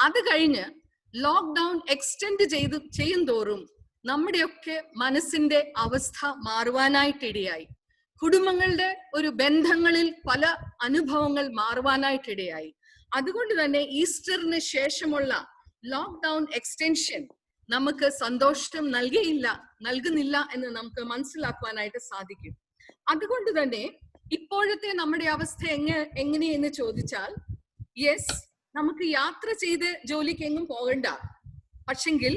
അത് കഴിഞ്ഞ് lockdown extend ചെയ്യും തോറും നമ്മുടെയൊക്കെ മനസ്സിന്റെ അവസ്ഥ മാറുവാനായിട്ടിടയായി. കുടുംബങ്ങളുടെ ഒരു ബന്ധങ്ങളിൽ പല അനുഭവങ്ങൾ മാറുവാനായിട്ടിടയായി. അതുകൊണ്ട് തന്നെ ഈസ്റ്ററിന് ശേഷമുള്ള ലോക്ക്ഡൌൺ എക്സ്റ്റൻഷൻ നമുക്ക് സന്തോഷം നൽകുന്നില്ല എന്ന് നമുക്ക് മനസ്സിലാക്കുവാനായിട്ട് സാധിക്കും. അതുകൊണ്ട് തന്നെ ഇപ്പോഴത്തെ നമ്മുടെ അവസ്ഥ എങ്ങനെയെന്ന് ചോദിച്ചാൽ, യെസ്, നമുക്ക് യാത്ര ചെയ്ത് ജോലിക്ക് എങ്ങും പോകണ്ട. പക്ഷെങ്കിൽ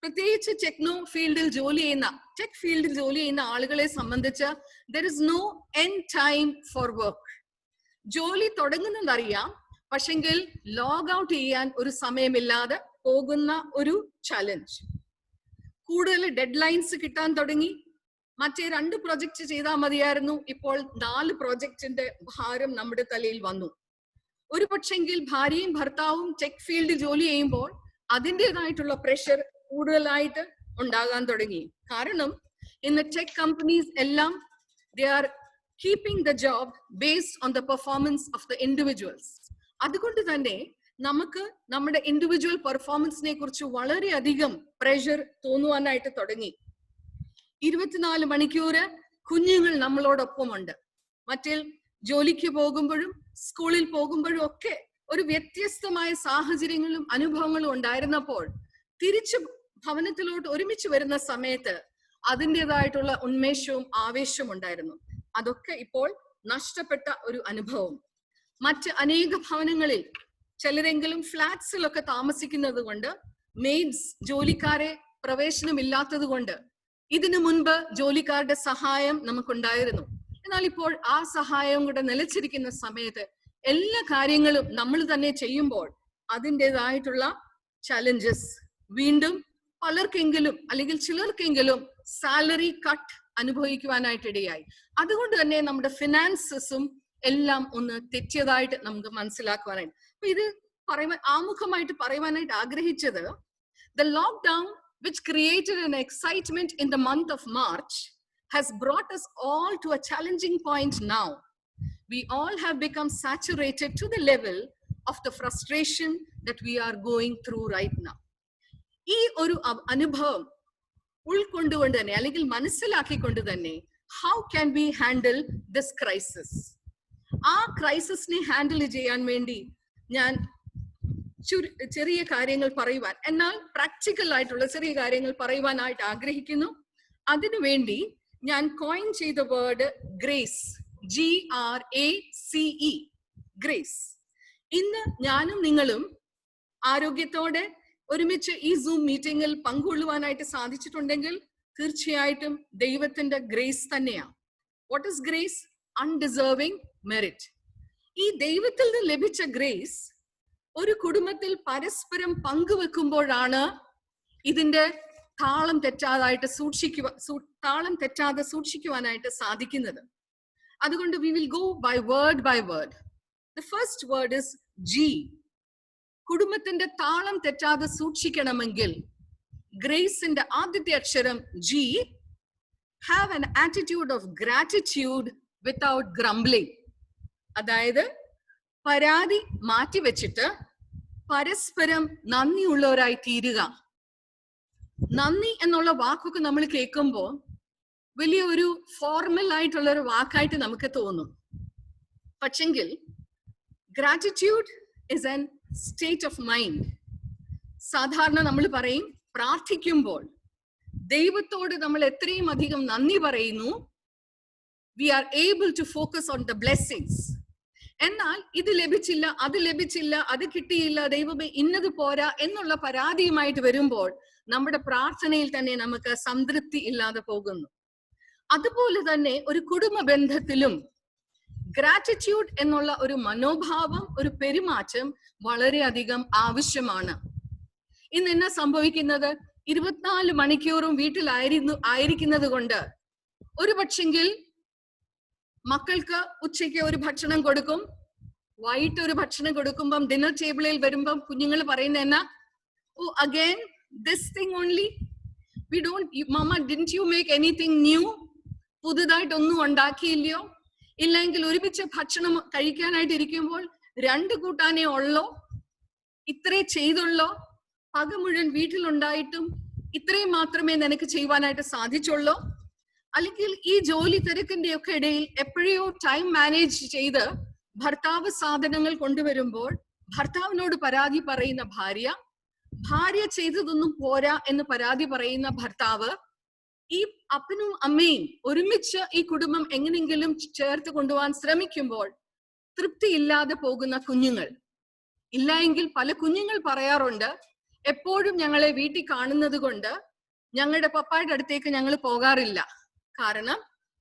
പ്രത്യേകിച്ച് ടെക് ഫീൽഡിൽ ജോലി ചെയ്യുന്ന ആളുകളെ സംബന്ധിച്ച് there is no end time for work. ജോലി തുടങ്ങുന്നതറിയാം, പക്ഷെങ്കിൽ ലോഗ് ഔട്ട് ചെയ്യാൻ ഒരു സമയമില്ലാതെ പോകുന്ന ഒരു ചലഞ്ച്. കൂടുതൽ ഡെഡ് ലൈൻസ് കിട്ടാൻ തുടങ്ങി. മറ്റേ 2 പ്രൊജക്ട് ചെയ്താൽ മതിയായിരുന്നു, ഇപ്പോൾ 4 പ്രൊജക്ടിന്റെ ഭാരം നമ്മുടെ തലയിൽ വന്നു. ഒരു പക്ഷെങ്കിൽ ഭാര്യയും ഭർത്താവും ടെക് ഫീൽഡിൽ ജോലി ചെയ്യുമ്പോൾ അതിൻ്റെതായിട്ടുള്ള പ്രഷർ കൂടുതലായിട്ട് ഉണ്ടാകാൻ തുടങ്ങി. കാരണം ഇന്ന് ടെക് കമ്പനീസ് എല്ലാം they are keeping the job based on the performance of the individuals. അതുകൊണ്ട് തന്നെ നമുക്ക് നമ്മുടെ ഇൻഡിവിജ്വൽ പെർഫോമൻസിനെ കുറിച്ച് വളരെയധികം പ്രഷർ തോന്നുവാനായിട്ട് തുടങ്ങി. 24 മണിക്കൂർ കുഞ്ഞുങ്ങൾ നമ്മളോടൊപ്പമുണ്ട്. മറ്റേ ജോലിക്ക് പോകുമ്പോഴും സ്കൂളിൽ പോകുമ്പോഴും ഒക്കെ ഒരു വ്യത്യസ്തമായ സാഹചര്യങ്ങളും അനുഭവങ്ങളും ഉണ്ടായിരുന്നപ്പോൾ തിരിച്ചു ഭവനത്തിലോട്ട് ഒരുമിച്ച് വരുന്ന സമയത്ത് അതിൻ്റെതായിട്ടുള്ള ഉന്മേഷവും ആവേശവും ഉണ്ടായിരുന്നു. അതൊക്കെ ഇപ്പോൾ നഷ്ടപ്പെട്ട ഒരു അനുഭവം. മറ്റ് അനേക ഭവനങ്ങളിൽ ചിലരെങ്കിലും ഫ്ലാറ്റ്സിലൊക്കെ താമസിക്കുന്നത് കൊണ്ട് മെയ്ഡ്സ് ജോലിക്കാരെ പ്രവേശനമില്ലാത്തത് കൊണ്ട് ഇതിനു മുൻപ് ജോലിക്കാരുടെ സഹായം നമുക്കുണ്ടായിരുന്നു. എന്നാൽ ഇപ്പോൾ ആ സഹായം കൂടെ നിലച്ചിരിക്കുന്ന സമയത്ത് എല്ലാ കാര്യങ്ങളും നമ്മൾ തന്നെ ചെയ്യുമ്പോൾ അതിൻ്റെതായിട്ടുള്ള ചലഞ്ചസ് വീണ്ടും പലർക്കെങ്കിലും അല്ലെങ്കിൽ ചിലർക്കെങ്കിലും സാലറി കട്ട് അനുഭവിക്കുവാനായിട്ടിടയായി. അതുകൊണ്ട് തന്നെ നമ്മുടെ ഫിനാൻസസും എല്ലാം ഒന്ന് തെറ്റിയതായിട്ട് നമുക്ക് മനസ്സിലാക്കുവാനായിട്ട്. അപ്പൊ ഇത് ആമുഖമായിട്ട് പറയുവാനായിട്ട് ആഗ്രഹിച്ചത്, the lockdown which created an excitement in the month of March has brought us all to a challenging point now. We all have become saturated to the level of the frustration that we are going through right now. ഈ ഒരു അനുഭവം ഉൾക്കൊണ്ടുകൊണ്ട് തന്നെ അല്ലെങ്കിൽ മനസ്സിലാക്കിക്കൊണ്ട് തന്നെ how can we handle this crisis? ആ ക്രൈസിസിനെ handle ചെയ്യാൻ വേണ്ടി ഞാൻ ചെറിയ കാര്യങ്ങൾ പറയുവാൻ, എന്നാൽ പ്രാക്ടിക്കൽ ആയിട്ടുള്ള ചെറിയ കാര്യങ്ങൾ പറയുവാനായിട്ട് ആഗ്രഹിക്കുന്നു. അതിനുവേണ്ടി ഞാൻ കോയിൻ ചെയ്ത വേർഡ് ഗ്രേസ്, GRACE, ഗ്രേസ്. ഇന്ന് ഞാനും നിങ്ങളും ആരോഗ്യത്തോടെ ഒരുമിച്ച് ഈ സൂം മീറ്റിംഗിൽ പങ്കുകൊള്ളുവാനായിട്ട് സാധിച്ചിട്ടുണ്ടെങ്കിൽ തീർച്ചയായിട്ടും ദൈവത്തിന്റെ ഗ്രേസ് തന്നെയാണ്. What is grace? Undeserving merit. ഈ ദൈവത്തിൽ നിന്ന് ലഭിച്ച ഗ്രേസ് ഒരു കുടുംബത്തിൽ പരസ്പരം പങ്കുവെക്കുമ്പോഴാണ് ഇതിന്റെ താളം തെറ്റാതെ സൂക്ഷിക്കുവാനായിട്ട് സാധിക്കുന്നത്. അതുകൊണ്ട് we will go by word. The first word is G. കുടുംബത്തിന്റെ താളം തെറ്റാതെ സൂക്ഷിക്കണമെങ്കിൽ ഗ്രേസിന്റെ ആദ്യത്തെ അക്ഷരം G. Have an attitude of gratitude without grumbling. അതായത് പരാതി മാറ്റിവെച്ചിട്ട് പരസ്പരം നന്ദിയുള്ളവരായി തീരുക. നന്ദി എന്നുള്ള വാക്കൊക്കെ നമ്മൾ കേൾക്കുമ്പോൾ വലിയൊരു ഫോർമൽ ആയിട്ടുള്ള ഒരു വാക്കായിട്ട് നമുക്ക് തോന്നും. പക്ഷെങ്കിൽ gratitude is an state of mind. സാധാരണ നമ്മൾ പറയും, പ്രാർത്ഥിക്കുമ്പോൾ ദൈവത്തോട് നമ്മൾ എത്രയും അധികം നന്ദി പറയുന്നു, we are able to focus on the blessings. എന്നാൽ ഇത് ലഭിച്ചില്ല, അത് ലഭിച്ചില്ല, അത് കിട്ടിയില്ല, ദൈവമേ ഇന്നത് പോരാ എന്നുള്ള പരാതിയുമായിട്ട് വരുമ്പോൾ നമ്മുടെ പ്രാർത്ഥനയിൽ തന്നെ നമുക്ക് സംതൃപ്തി ഇല്ലാതെ പോകുന്നു. അതുപോലെ തന്നെ ഒരു കുടുംബ ബന്ധത്തിലും ഗ്രാറ്റിറ്റ്യൂഡ് എന്നുള്ള ഒരു മനോഭാവം, ഒരു പെരുമാറ്റം വളരെയധികം ആവശ്യമാണ്. ഇന്ന് എന്നാ സംഭവിക്കുന്നത്? 24 മണിക്കൂറും വീട്ടിലായിരിക്കുന്നത് കൊണ്ട് ഒരു പക്ഷെങ്കിൽ മക്കൾക്ക് ഉച്ചയ്ക്ക് ഒരു ഭക്ഷണം കൊടുക്കും, വൈകിട്ട് ഒരു ഭക്ഷണം കൊടുക്കുമ്പം ഡിന്നർ ടേബിളിൽ വരുമ്പം കുഞ്ഞുങ്ങൾ പറയുന്ന എന്നാ, oh again this thing only, we don't, mama didn't you make anything new? പുതുതായിട്ടൊന്നും ഉണ്ടാക്കിയില്ലയോ? ഇല്ലെങ്കിൽ ഒരുമിച്ച് ഭക്ഷണം കഴിക്കാനായിട്ട് ഇരിക്കുമ്പോൾ 2 കൂട്ടാനേ ഉള്ളോ? ഇത്രേ ചെയ്തുള്ളോ? പക മുഴുവൻ വീട്ടിലുണ്ടായിട്ടും ഇത്രയും മാത്രമേ നിനക്ക് ചെയ്യുവാനായിട്ട് സാധിച്ചുള്ളൂ? അല്ലെങ്കിൽ ഈ ജോലി തിരക്കിന്റെ ഒക്കെ ഇടയിൽ എപ്പോഴോ ടൈം മാനേജ് ചെയ്ത് ഭർത്താവ് സാധനങ്ങൾ കൊണ്ടുവരുമ്പോൾ ഭർത്താവിനോട് പരാതി പറയുന്ന ഭാര്യ, ഭാര്യ ചെയ്തതൊന്നും പോരാ എന്ന് പരാതി പറയുന്ന ഭർത്താവ്, ഈ അപ്പനും അമ്മയും ഒരുമിച്ച് ഈ കുടുംബം എങ്ങനെയെങ്കിലും ചേർത്ത് കൊണ്ടുപോകാൻ ശ്രമിക്കുമ്പോൾ തൃപ്തിയില്ലാതെ പോകുന്ന കുഞ്ഞുങ്ങൾ. ഇല്ല എങ്കിൽ പല കുഞ്ഞുങ്ങൾ പറയാറുണ്ട്, എപ്പോഴും ഞങ്ങളെ വീട്ടിൽ കാണുന്നത് കൊണ്ട് ഞങ്ങളുടെ പപ്പായുടെ അടുത്തേക്ക് ഞങ്ങൾ പോകാറില്ല. കാരണം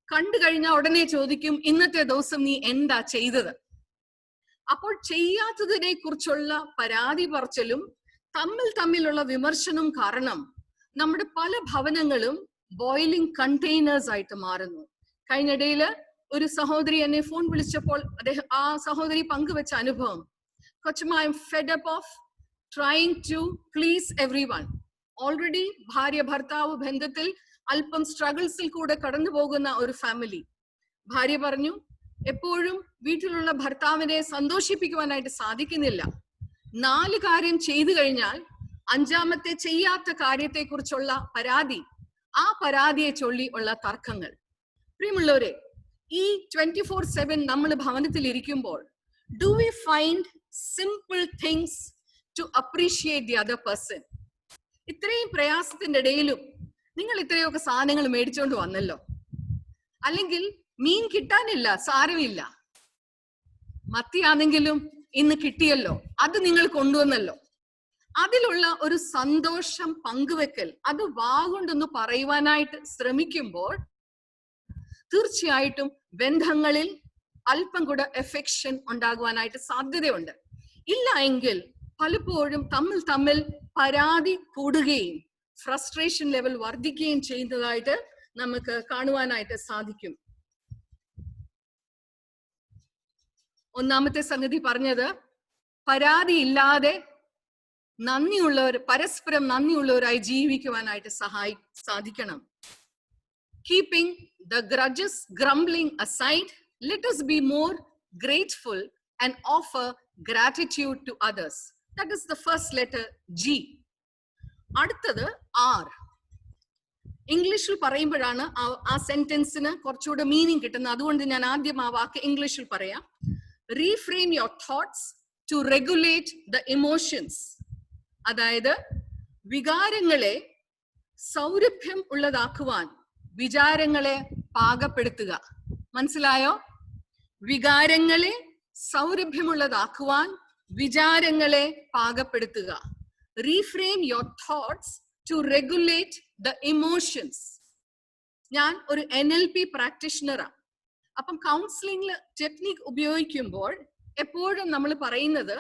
കണ്ടു കഴിഞ്ഞാൽ ഉടനെ ചോദിക്കും, ഇന്നത്തെ ദിവസം നീ എന്താ ചെയ്തത്? അപ്പോൾ ചെയ്യാത്തതിനെ കുറിച്ചുള്ള പരാതി പറച്ചിലും തമ്മിലുള്ള വിമർശനവും കാരണം നമ്മുടെ പല ഭവനങ്ങളും ബോയിലിംഗ് കണ്ടെയ്നേഴ്സ് ആയിട്ട് മാറുന്നു. കഴിഞ്ഞിടയില് ഒരു സഹോദരി എന്നെ ഫോൺ വിളിച്ചപ്പോൾ ആ സഹോദരി പങ്കുവെച്ച അനുഭവം, കൊച്ചമ്മ, I am fed up of trying to please everyone. Already ഭാര്യ ഭർത്താവ് ബന്ധത്തിൽ അല്പം സ്ട്രഗിൾസിൽ കൂടെ കടന്നു പോകുന്ന ഒരു ഫാമിലി. ഭാര്യ പറഞ്ഞു, എപ്പോഴും വീട്ടിലുള്ള ഭർത്താവിനെ സന്തോഷിപ്പിക്കുവാനായിട്ട് സാധിക്കുന്നില്ല. 4 കാര്യം ചെയ്തു കഴിഞ്ഞാൽ 5ാമത്തെ ചെയ്യാത്ത കാര്യത്തെ കുറിച്ചുള്ള പരാതി, ആ പരാതിയെ ചൊല്ലി ഉള്ള തർക്കങ്ങൾ. പ്രിയമുള്ളവരെ, ഈ 24/7 നമ്മൾ ഭവനത്തിൽ ഇരിക്കുമ്പോൾ do we find simple things to appreciate the other person? ഇത്രയും പ്രയാസത്തിന്റെ ഇടയിലും നിങ്ങൾ ഇത്രയൊക്കെ സാധനങ്ങൾ മേടിച്ചോണ്ട് വന്നല്ലോ, അല്ലെങ്കിൽ മീൻ കിട്ടാനില്ല, സാരമില്ല, മത്തിയാണെങ്കിലും ഇന്ന് കിട്ടിയല്ലോ, അത് നിങ്ങൾ കൊണ്ടുവന്നല്ലോ, അതിലുള്ള ഒരു സന്തോഷം പങ്കുവെക്കൽ, അത് വാഗൊണ്ടൊന്ന് പറയുവാനായിട്ട് ശ്രമിക്കുമ്പോൾ തീർച്ചയായിട്ടും ബന്ധങ്ങളിൽ അല്പം കൂടെ എഫെക്ഷൻ ഉണ്ടാകുവാനായിട്ട് സാധ്യതയുണ്ട്. ഇല്ല എങ്കിൽ പലപ്പോഴും തമ്മിൽ പരാതി കൂടുകയും ഫ്രസ്ട്രേഷൻ ലെവൽ വർദ്ധിക്കുകയും ചെയ്യുന്നതായിട്ട് നമുക്ക് കാണുവാനായിട്ട് സാധിക്കും. ഒന്നാമത്തെ സംഗതി പറഞ്ഞത്, പരാതിയില്ലാതെ പരസ്പരം നന്ദിയുള്ളവരായി ജീവിക്കുവാനായിട്ട് സാധിക്കണം. Keeping the grudges, grumbling aside, let us be more grateful and offer gratitude to others. That is the first letter, G. അടുത്തത് R. ഇംഗ്ലീഷിൽ പറയുമ്പോഴാണ് ആ സെന്റൻസിന് കുറച്ചുകൂടെ മീനിങ് കിട്ടുന്നത്. അതുകൊണ്ട് ഞാൻ ആദ്യം ആ വാക്ക് ഇംഗ്ലീഷിൽ പറയാം. Reframe your thoughts to regulate the emotions. അതായത് വികാരങ്ങളെ സൗരഭ്യം ഉള്ളതാക്കുവാൻ വിചാരങ്ങളെ പാകപ്പെടുത്തുക. മനസ്സിലായോ? വികാരങ്ങളെ സൗരഭ്യമുള്ളതാക്കുവാൻ വിചാരങ്ങളെ പാകപ്പെടുത്തുക. Reframe your thoughts to regulate the emotions. ഞാൻ ഒരു NLP പ്രാക്ടീഷണറാണ്. അപ്പം കൗൺസിലിംഗിൽ ടെക്നിക് ഉപയോഗിക്കുമ്പോൾ എപ്പോഴും നമ്മൾ പറയുന്നത്,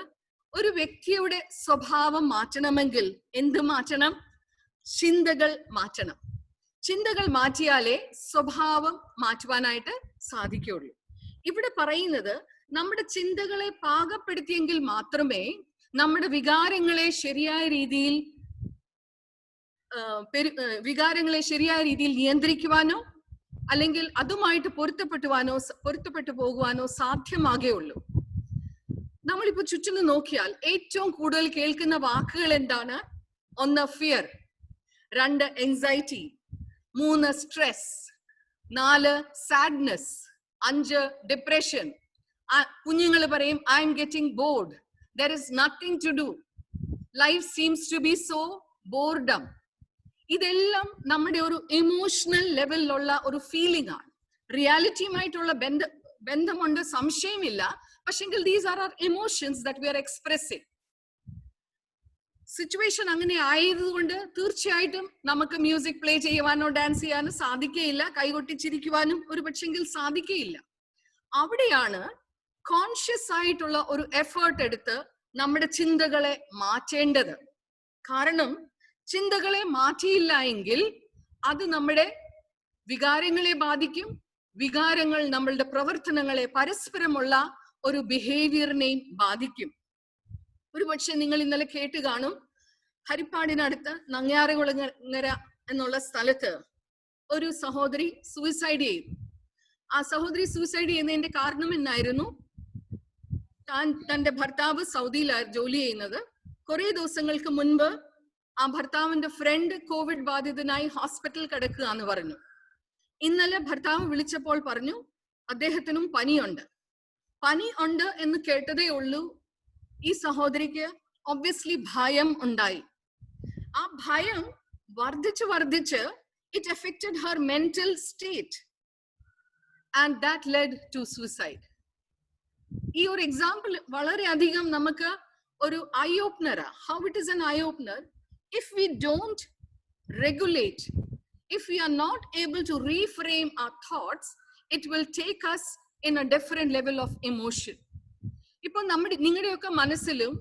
ഒരു വ്യക്തിയുടെ സ്വഭാവം മാറ്റണമെങ്കിൽ എന്ത് മാറ്റണം? ചിന്തകൾ മാറ്റണം. ചിന്തകൾ മാറ്റിയാലേ സ്വഭാവം മാറ്റുവാനായിട്ട് സാധിക്കുകയുള്ളൂ. ഇവിടെ പറയുന്നത്, നമ്മുടെ ചിന്തകളെ പാകപ്പെടുത്തിയെങ്കിൽ മാത്രമേ നമ്മുടെ വികാരങ്ങളെ ശരിയായ രീതിയിൽ നിയന്ത്രിക്കുവാനോ അല്ലെങ്കിൽ അതുമായിട്ട് പൊരുത്തപ്പെട്ടു പോകുവാനോ സാധ്യമാകുകയുള്ളൂ. നമ്മളിപ്പോ ചുറ്റിനും നോക്കിയാൽ ഏറ്റവും കൂടുതൽ കേൾക്കുന്ന വാക്കുകൾ എന്താണ്? 1 fear, 2 anxiety, 3 stress, 4 sadness, 5 depression. കുഞ്ഞുങ്ങൾ പറയും, I am getting board, there is nothing to do, life seems to be so boredom. ഇതെല്ലാം നമ്മുടെ ഒരു ഇമോഷണൽ ലെവലിലുള്ള ഒരു ഫീലിംഗ് ആണ്. റിയാലിറ്റിയുമായിട്ടുള്ള ബന്ധമുണ്ട്, സംശയമില്ല. പക്ഷെങ്കിൽ these are our emotions that we are expressing. Situation അങ്ങനെ ആയതുകൊണ്ട് തീർച്ചയായിട്ടും നമുക്ക് മ്യൂസിക് പ്ലേ ചെയ്യുവാനോ ഡാൻസ് ചെയ്യാനോ സാധിക്കുകയില്ല, കൈകൊട്ടിച്ചിരിക്കുവാനും ഒരു പക്ഷെങ്കിൽ സാധിക്കുകയില്ല. അവിടെയാണ് കോൺഷ്യസ് ആയിട്ടുള്ള ഒരു എഫേർട്ട് എടുത്ത് നമ്മുടെ ചിന്തകളെ മാറ്റേണ്ടത്. കാരണം ചിന്തകളെ മാറ്റിയില്ല എങ്കിൽ അത് നമ്മുടെ വികാരങ്ങളെ ബാധിക്കും. വികാരങ്ങൾ നമ്മളുടെ പ്രവർത്തനങ്ങളെ, പരസ്പരമുള്ള ഒരു ബിഹേവിയറിനെയും ബാധിക്കും. ഒരു പക്ഷെ നിങ്ങൾ ഇന്നലെ കേട്ട് കാണും, ഹരിപ്പാടിനടുത്ത് നങ്ങ്യാറുകുളങ്ങര എന്നുള്ള സ്ഥലത്ത് ഒരു സഹോദരി സൂയിസൈഡ് ചെയ്തു. ആ സഹോദരി സൂയിസൈഡ് ചെയ്യുന്നതിന്റെ കാരണം എന്നായിരുന്നു, തന്റെ ഭർത്താവ് സൗദിയിലായിരുന്നു ജോലി ചെയ്യുന്നത്. കുറെ ദിവസങ്ങൾക്ക് മുൻപ് ആ ഭർത്താവിന്റെ ഫ്രണ്ട് കോവിഡ് ബാധിതനായി ഹോസ്പിറ്റൽ കിടക്കുക എന്ന് പറഞ്ഞു. ഇന്നലെ ഭർത്താവ് വിളിച്ചപ്പോൾ പറഞ്ഞു അദ്ദേഹത്തിനും പനിയുണ്ട്. പനി ഉണ്ട് എന്ന് കേട്ടതേ ഉള്ളൂ. ഈ സഹോദരിക്ക് ഒബ്വിയസ്ലി ഭയം ഉണ്ടായി. ആ ഭയം വർദ്ധിച്ച് it affected her mental state and that led to suicide. ഈ ഒരു എക്സാമ്പിൾ വളരെയധികം നമുക്ക് ഒരു eye opener. How it is an eye opener? If we don't regulate, if we are not able to reframe our thoughts, it will take us in a different level of emotion. ഇപ്പോൾ നിങ്ങളുടെയൊക്കെ മനസ്സിലും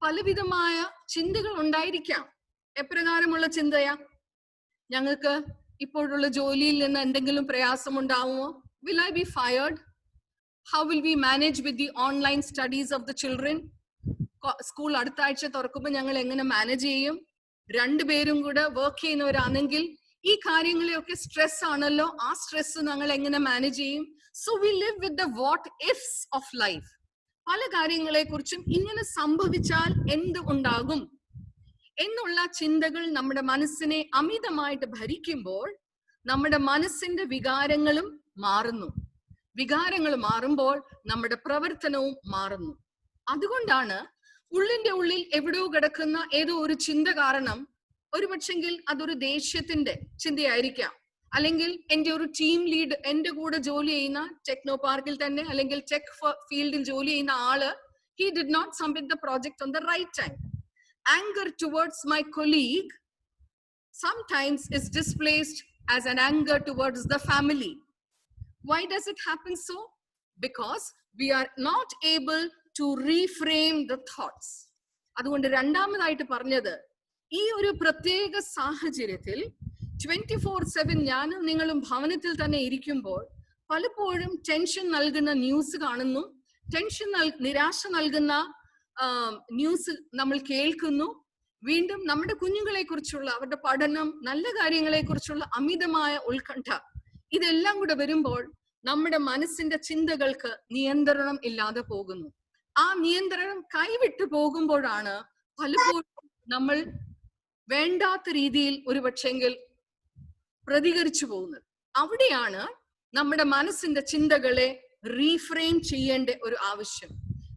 പലവിധമായ ചിന്തകൾ ഉണ്ടായിരിക്കാം. എപ്രകാരമുള്ള ചിന്തയാ? ഞങ്ങൾക്ക് ഇപ്പോഴുള്ള ജോലിയിൽ നിന്ന് എന്തെങ്കിലും പ്രയാസമുണ്ടാവുമോ? Will I be fired? How will we manage with the online studies of the children? School അടുത്ത ആഴ്ച തുറക്കുമ്പോൾ ഞങ്ങൾ എങ്ങനെ മാനേജ് ചെയ്യും? രണ്ടുപേരും കൂടെ വർക്ക് ചെയ്യുന്നവരാണെങ്കിൽ ഈ കാര്യങ്ങളെയൊക്കെ സ്ട്രെസ് ആണല്ലോ. ആ സ്ട്രെസ് ഞങ്ങൾ എങ്ങനെ മാനേജ് ചെയ്യും? So we live with the what ifs of life. പല കാര്യങ്ങളെ കുറിച്ചും ഇങ്ങനെ സംഭവിച്ചാൽ എന്ത് ഉണ്ടാകും എന്നുള്ള ചിന്തകൾ നമ്മുടെ മനസ്സിനെ അമിതമായിട്ട് ഭരിക്കുമ്പോൾ നമ്മുടെ മനസ്സിന്റെ വികാരങ്ങളും മാറുന്നു. വികാരങ്ങൾ മാറുമ്പോൾ നമ്മുടെ പ്രവർത്തനവും മാറുന്നു. അതുകൊണ്ടാണ് ഉള്ളിന്റെ ഉള്ളിൽ എവിടെയോ കിടക്കുന്ന ഏതോ ഒരു ചിന്ത കാരണം, ഒരു പക്ഷെങ്കിൽ അതൊരു ദേഷ്യത്തിന്റെ ചിന്തയായിരിക്കാം, അല്ലെങ്കിൽ എൻ്റെ ഒരു ടീം ലീഡ്, എൻ്റെ കൂടെ ജോലി ചെയ്യുന്ന ടെക്നോ പാർക്കിൽ തന്നെ അല്ലെങ്കിൽ ടെക് ഫീൽഡിൽ ജോലി ചെയ്യുന്ന ആള്, he did not submit the project on the right time. Anger towards my colleague sometimes is displaced as an anger towards the family. Why does it happen so? Because we are not able to reframe the thoughts. അതുകൊണ്ട് രണ്ടാമതായിട്ട് പറഞ്ഞത്, ഈ ഒരു പ്രത്യേക സാഹചര്യത്തിൽ 24/7 ഞാനും നിങ്ങളും ഭവനത്തിൽ തന്നെ ഇരിക്കുമ്പോൾ പലപ്പോഴും ടെൻഷൻ നൽകുന്ന ന്യൂസ് കാണുന്നു, നിരാശ നൽകുന്ന ന്യൂസ് നമ്മൾ കേൾക്കുന്നു. വീണ്ടും നമ്മുടെ കുഞ്ഞുങ്ങളെ കുറിച്ചുള്ള അവരുടെ പഠനം, നല്ല കാര്യങ്ങളെ കുറിച്ചുള്ള അമിതമായ ഉത്കണ്ഠ, ഇതെല്ലാം കൂടെ വരുമ്പോൾ നമ്മുടെ മനസ്സിന്റെ ചിന്തകൾക്ക് നിയന്ത്രണം ഇല്ലാതെ പോകുന്നു. ആ നിയന്ത്രണം കൈവിട്ടു പോകുമ്പോഴാണ് പലപ്പോഴും നമ്മൾ വേണ്ടാത്ത രീതിയിൽ ഒരു പക്ഷെങ്കിൽ പ്രതികരിച്ചു പോകുന്നത്. അവിടെയാണ് നമ്മുടെ മനസ്സിന്റെ ചിന്തകളെ റീഫ്രെയിം ചെയ്യേണ്ട ഒരു ആവശ്യം.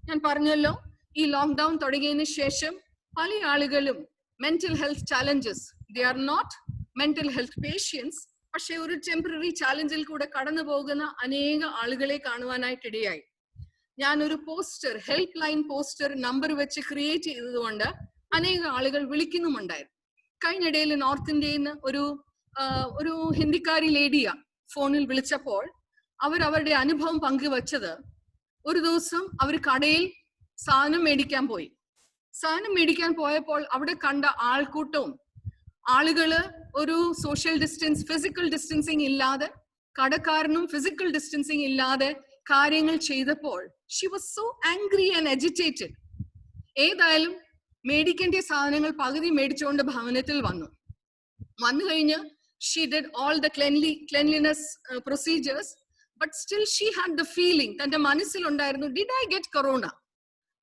ഞാൻ പറഞ്ഞല്ലോ, ഈ ലോക്ക്ഡൌൺ തുടങ്ങിയതിനു ശേഷം പല ആളുകളും mental health challenges, they are not mental health patients, പക്ഷെ ഒരു ടെമ്പററി ചാലഞ്ചിൽ കൂടെ കടന്നു പോകുന്ന അനേക ആളുകളെ കാണുവാനായിട്ടിടയായി. ഞാനൊരു poster, help line poster number വെച്ച് ക്രിയേറ്റ് ചെയ്തതുകൊണ്ട് അനേക ആളുകൾ വിളിക്കുന്നുമുണ്ടായിരുന്നു. കഴിഞ്ഞിടയിൽ നോർത്ത് ഇന്ത്യയിൽ നിന്ന് ഒരു ഹിന്ദിക്കാരി ലേഡിയ ഫോണിൽ വിളിച്ചപ്പോൾ അവരുടെ അനുഭവം പങ്കുവച്ചത്, ഒരു ദിവസം അവർ കടയിൽ സാധനം മേടിക്കാൻ പോയപ്പോൾ അവിടെ കണ്ട ആൾക്കൂട്ടവും ആളുകള് ഒരു സോഷ്യൽ ഡിസ്റ്റൻസ്, ഫിസിക്കൽ ഡിസ്റ്റൻസിങ് ഇല്ലാതെ, കടക്കാരനും ഫിസിക്കൽ ഡിസ്റ്റൻസിങ് ഇല്ലാതെ കാര്യങ്ങൾ ചെയ്തപ്പോൾ she was so angry and agitated. ഏതായാലും മേടിക്കേണ്ട സാധനങ്ങൾ പകുതി മേടിച്ചുകൊണ്ട് ഭവനത്തിൽ വന്നു കഴിഞ്ഞ് she did all the cleanliness procedures, but still she had the feeling, തന്റെ മനസ്സിലുണ്ടായിരുന്നു, did I get corona?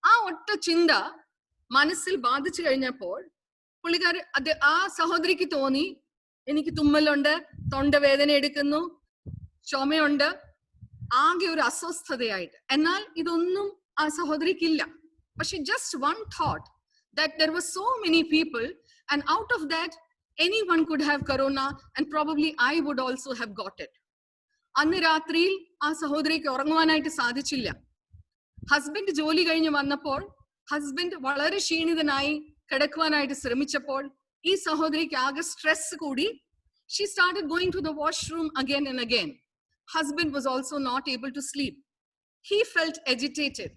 ആ ഒറ്റ ചിന്ത മനസ്സിൽ ബാധിച്ചു കഴിഞ്ഞപ്പോൾ ആ സഹോദരിക്ക് തോന്നി, എനിക്ക് തുമ്മലുണ്ട്, തൊണ്ടവേദന എടുക്കുന്നു, ചുമയുണ്ട്, ആകെ ഒരു അസ്വസ്ഥതയായിട്ട്. എന്നാൽ ഇതൊന്നും ആ സഹോദരിക്കില്ല. പക്ഷെ just one thought that there were so many people and out of that anyone could have corona and probably I would also have got it. അന്ന് രാത്രിയിൽ ആ സഹോദരിക്ക് ഉറങ്ങുവാനായിട്ട് സാധിച്ചില്ല. ഹസ്ബൻഡ് ജോലി കഴിഞ്ഞ് വന്നപ്പോൾ ഹസ്ബൻഡ് വളരെ ക്ഷീണിതനായി കിടക്കുവാനായിട്ട് ശ്രമിച്ചപ്പോൾ ഈ സഹോദരിക്ക് ആകെ സ്ട്രെസ് കൂടി. she started going to the washroom again and again. Husband was also not able to sleep. He felt agitated.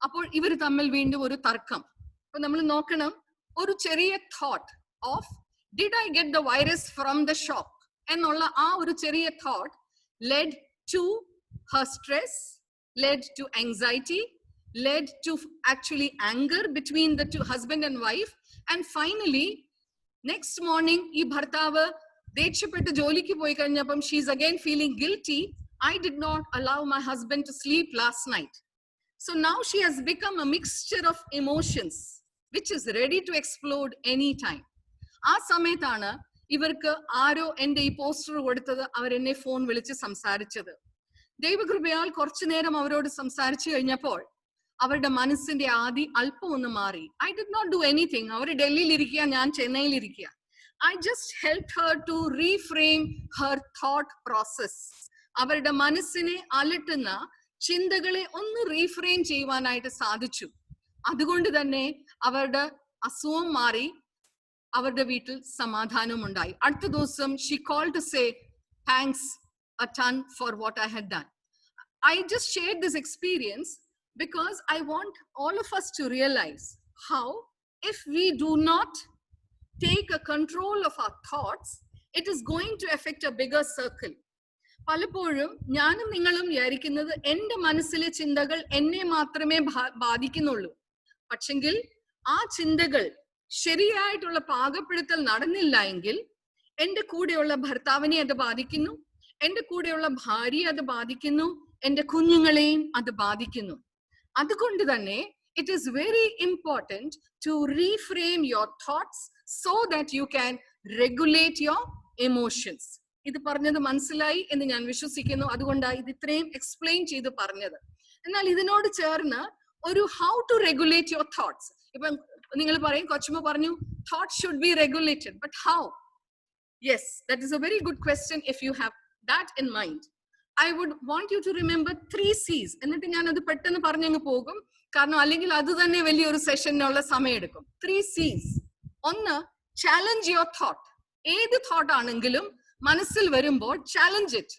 അപ്പോൾ ഇവർ തമ്മിൽ വീണ്ടും ഒരു തർക്കം. അപ്പൊ നമ്മൾ നോക്കണം, ഒരു ചെറിയ thought of did I get the virus from the shop എന്നുള്ള ആ ഒരു ചെറിയ thought led to her stress, led to anxiety, led to actually anger between the two, husband and wife, and finally next morning ഈ ഭർത്താവ് ദേഷ്യപ്പെട്ട് ജോലിക്ക് പോയി കഴിഞ്ഞപ്പം she is again feeling guilty. I did not allow my husband to sleep last night. So now she has become a mixture of emotions. which is ready to explode anytime. ആ സമയത്താണ് ഇവർക്ക് ആരോ എന്റെ ഈ പോസ്റ്റർ കൊടുത്തത് അവരെന്നെ phone വിളിച്ച് സംസാരിച്ചത്. ദൈവകൃപയാൽ കുറച്ചു നേരം അവരോട് സംസാരിച്ചു കഴിഞ്ഞപ്പോൾ അവരുടെ മനസ്സിന്റെ ആദി അല്പം ഒന്ന് മാറി. I did not do anything. അവർ ഡൽഹിയിൽ ഇരിക്കുക, ഞാൻ ചെന്നൈയിൽ ഇരിക്കുക. I just helped her to reframe her thought process. അവരുടെ മനസ്സിനെ അലട്ടുന്ന ചിന്തകളെ ഒന്ന് റീഫ്രെയിം ചെയ്യുവാനായിട്ട് സാധിച്ചു. അതുകൊണ്ട് തന്നെ അവരുടെ അസുഖം മാറി, അവരുടെ വീട്ടിൽ സമാധാനം ഉണ്ടായി. അടുത്ത ദിവസം she called to say thanks a ton for what I had done. I just shared this experience because I want all of us to realize how if we do not take a control of our thoughts, it is going to affect a bigger circle. പലപ്പോഴും ഞാനും നിങ്ങളും വിചാരിക്കുന്നത് എന്റെ മനസ്സിലെ ചിന്തകൾ എന്നെ മാത്രമേ ബാധിക്കുന്നുള്ളൂ. പക്ഷെങ്കിൽ ആ ചിന്തകൾ ശരിയായിട്ടുള്ള പാകപ്പെടുത്തൽ നടന്നില്ല എങ്കിൽ എന്റെ കൂടെയുള്ള ഭർത്താവിനെ അത് ബാധിക്കുന്നു, എന്റെ കൂടെയുള്ള ഭാര്യയെ അത് ബാധിക്കുന്നു, എന്റെ കുഞ്ഞുങ്ങളെയും അത് ബാധിക്കുന്നു. അതുകൊണ്ട് തന്നെ it is very important to reframe your thoughts so that you can regulate your emotions. ഇത് പറഞ്ഞത് മനസ്സിലായി എന്ന് ഞാൻ വിശ്വസിക്കുന്നു. അതുകൊണ്ടാണ് ഇത് ഇത്രയും എക്സ്പ്ലെയിൻ ചെയ്ത് പറഞ്ഞത്. എന്നാൽ ഇതിനോട് ചേർന്ന് ഒരു how to regulate your thoughts. ഇപ്പം നിങ്ങൾ പറയും, കൊച്ചുമ്മ പറഞ്ഞു thoughts should be regulated, but how? Yes, that is a very good question. If you have that in mind, I would want you to remember 3 C's. എന്നിട്ട് ഞാൻ അത് പെട്ടെന്ന് പറഞ്ഞങ്ങ് പോകും, കാരണം അല്ലെങ്കിൽ അത് തന്നെ വലിയൊരു സെഷനുള്ള സമയം എടുക്കും. 3 C's. ഒന്ന്, ചാലഞ്ച് യുവർ തോട്ട്. ഏത് തോട്ട് ആണെങ്കിലും മനസ്സിൽ വരുമ്പോൾ ചാലഞ്ച് ഇറ്റ്.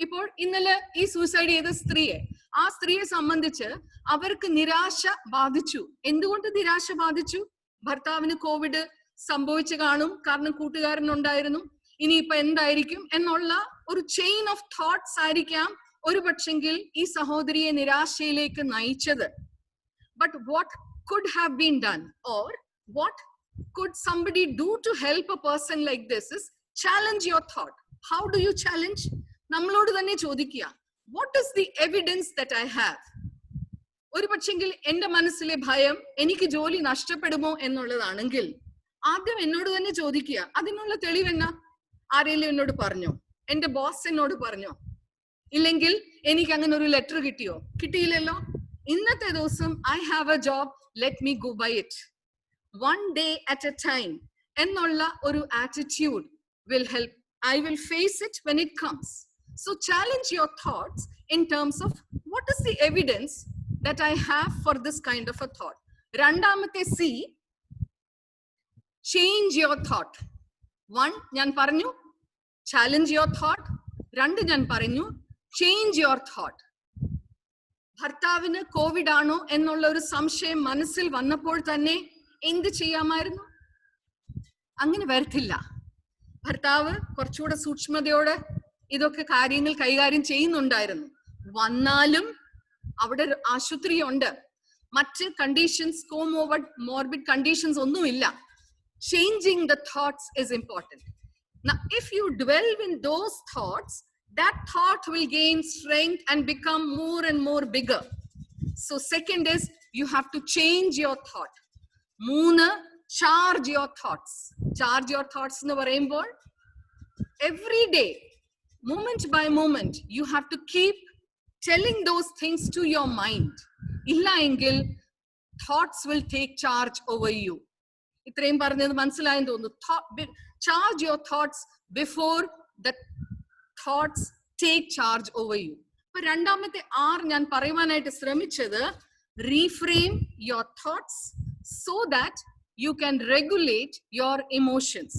ഇപ്പോൾ ഇന്നലെ ഈ സൂസൈഡ് ചെയ്ത സ്ത്രീയെ, ആ സ്ത്രീയെ സംബന്ധിച്ച് അവർക്ക് നിരാശ ബാധിച്ചു. എന്തുകൊണ്ട് നിരാശ ബാധിച്ചു? ഭർത്താവിന് കോവിഡ് സംഭവിച്ചു കാണും, കാരണം കൂട്ടുകാരനുണ്ടായിരുന്നു, ഇനിയിപ്പൊ എന്തായിരിക്കും എന്നുള്ള ഒരു ചെയിൻ ഓഫ് തോട്ട്സ് ആയിരിക്കാം ഒരു പക്ഷെങ്കിൽ ഈ സഹോദരിയെ നിരാശയിലേക്ക് നയിച്ചത്. But what could have been done, or what could somebody do to help a person like this is challenge your thought. How do you challenge? നമ്മളോട് തന്നെ ചോദിക്കുക, what is the evidence that I have? ഒരു പക്ഷെങ്കിൽ എന്റെ മനസ്സിലെ ഭയം എനിക്ക് ജോലി നഷ്ടപ്പെടുമോ എന്നുള്ളതാണെങ്കിൽ ആദ്യം എന്നോട് തന്നെ ചോദിക്കുക, അതിനുള്ള തെളിവെന്നാ? ആരെങ്കിലും എന്നോട് പറഞ്ഞോ? എന്റെ ബോസ് എന്നോട് പറഞ്ഞോ? ഇല്ലെങ്കിൽ എനിക്ക് അങ്ങനെ ഒരു ലെറ്റർ കിട്ടിയോ? കിട്ടിയില്ലല്ലോ. ഇന്നത്തെ ദിവസം I have a job, let me go by it. one day at a time എന്നുള്ള ഒരു attitude will help. I will face it when it comes. So challenge your thoughts in terms of what is the evidence that I have for this kind of a thought. രണ്ടാമത്തെ C, change your thought. 1 ഞാൻ പറഞ്ഞു challenge your thought. 2 ഞാൻ പറഞ്ഞു change your thought. ഭർത്താവിന് Covid ആണോ എന്നുള്ള ഒരു സംശയം മനസ്സിൽ വന്നപ്പോൾ തന്നെ എന്ത് ചെയ്യാമായിരുന്നു? അങ്ങനെ വരത്തില്ല. ഭർത്താവ് കുറച്ചുകൂടെ സൂക്ഷ്മതയോടെ ഇതൊക്കെ കാര്യങ്ങൾ കൈകാര്യം ചെയ്യുന്നുണ്ടായിരുന്നു. വന്നാലും അവിടെ ആശുപത്രിയുണ്ട്, മറ്റ് കണ്ടീഷൻസ്, കോമോർബിഡ് കണ്ടീഷൻസ് ഒന്നുമില്ല. Changing the thoughts is important. Now, if you dwell in those thoughts, that thought will gain strength and become more and more bigger. So second is you have to change your thought. 3, charge your thoughts. Charge your thoughts എന്ന് പറയുമ്പോൾ every day, moment by moment, you have to keep telling those things to your mind. illa engil thoughts will take charge over you. ഇത്രയും പറഞ്ഞത് മനസ്സിലായെന്ന് തോന്നുന്നു. Charge your thoughts before the thoughts take charge over you. അപ്പൊ രണ്ടാമത്തെ R ഞാൻ പറയുവാനായിട്ട് ശ്രമിച്ചത് reframe your thoughts so that you can regulate your emotions.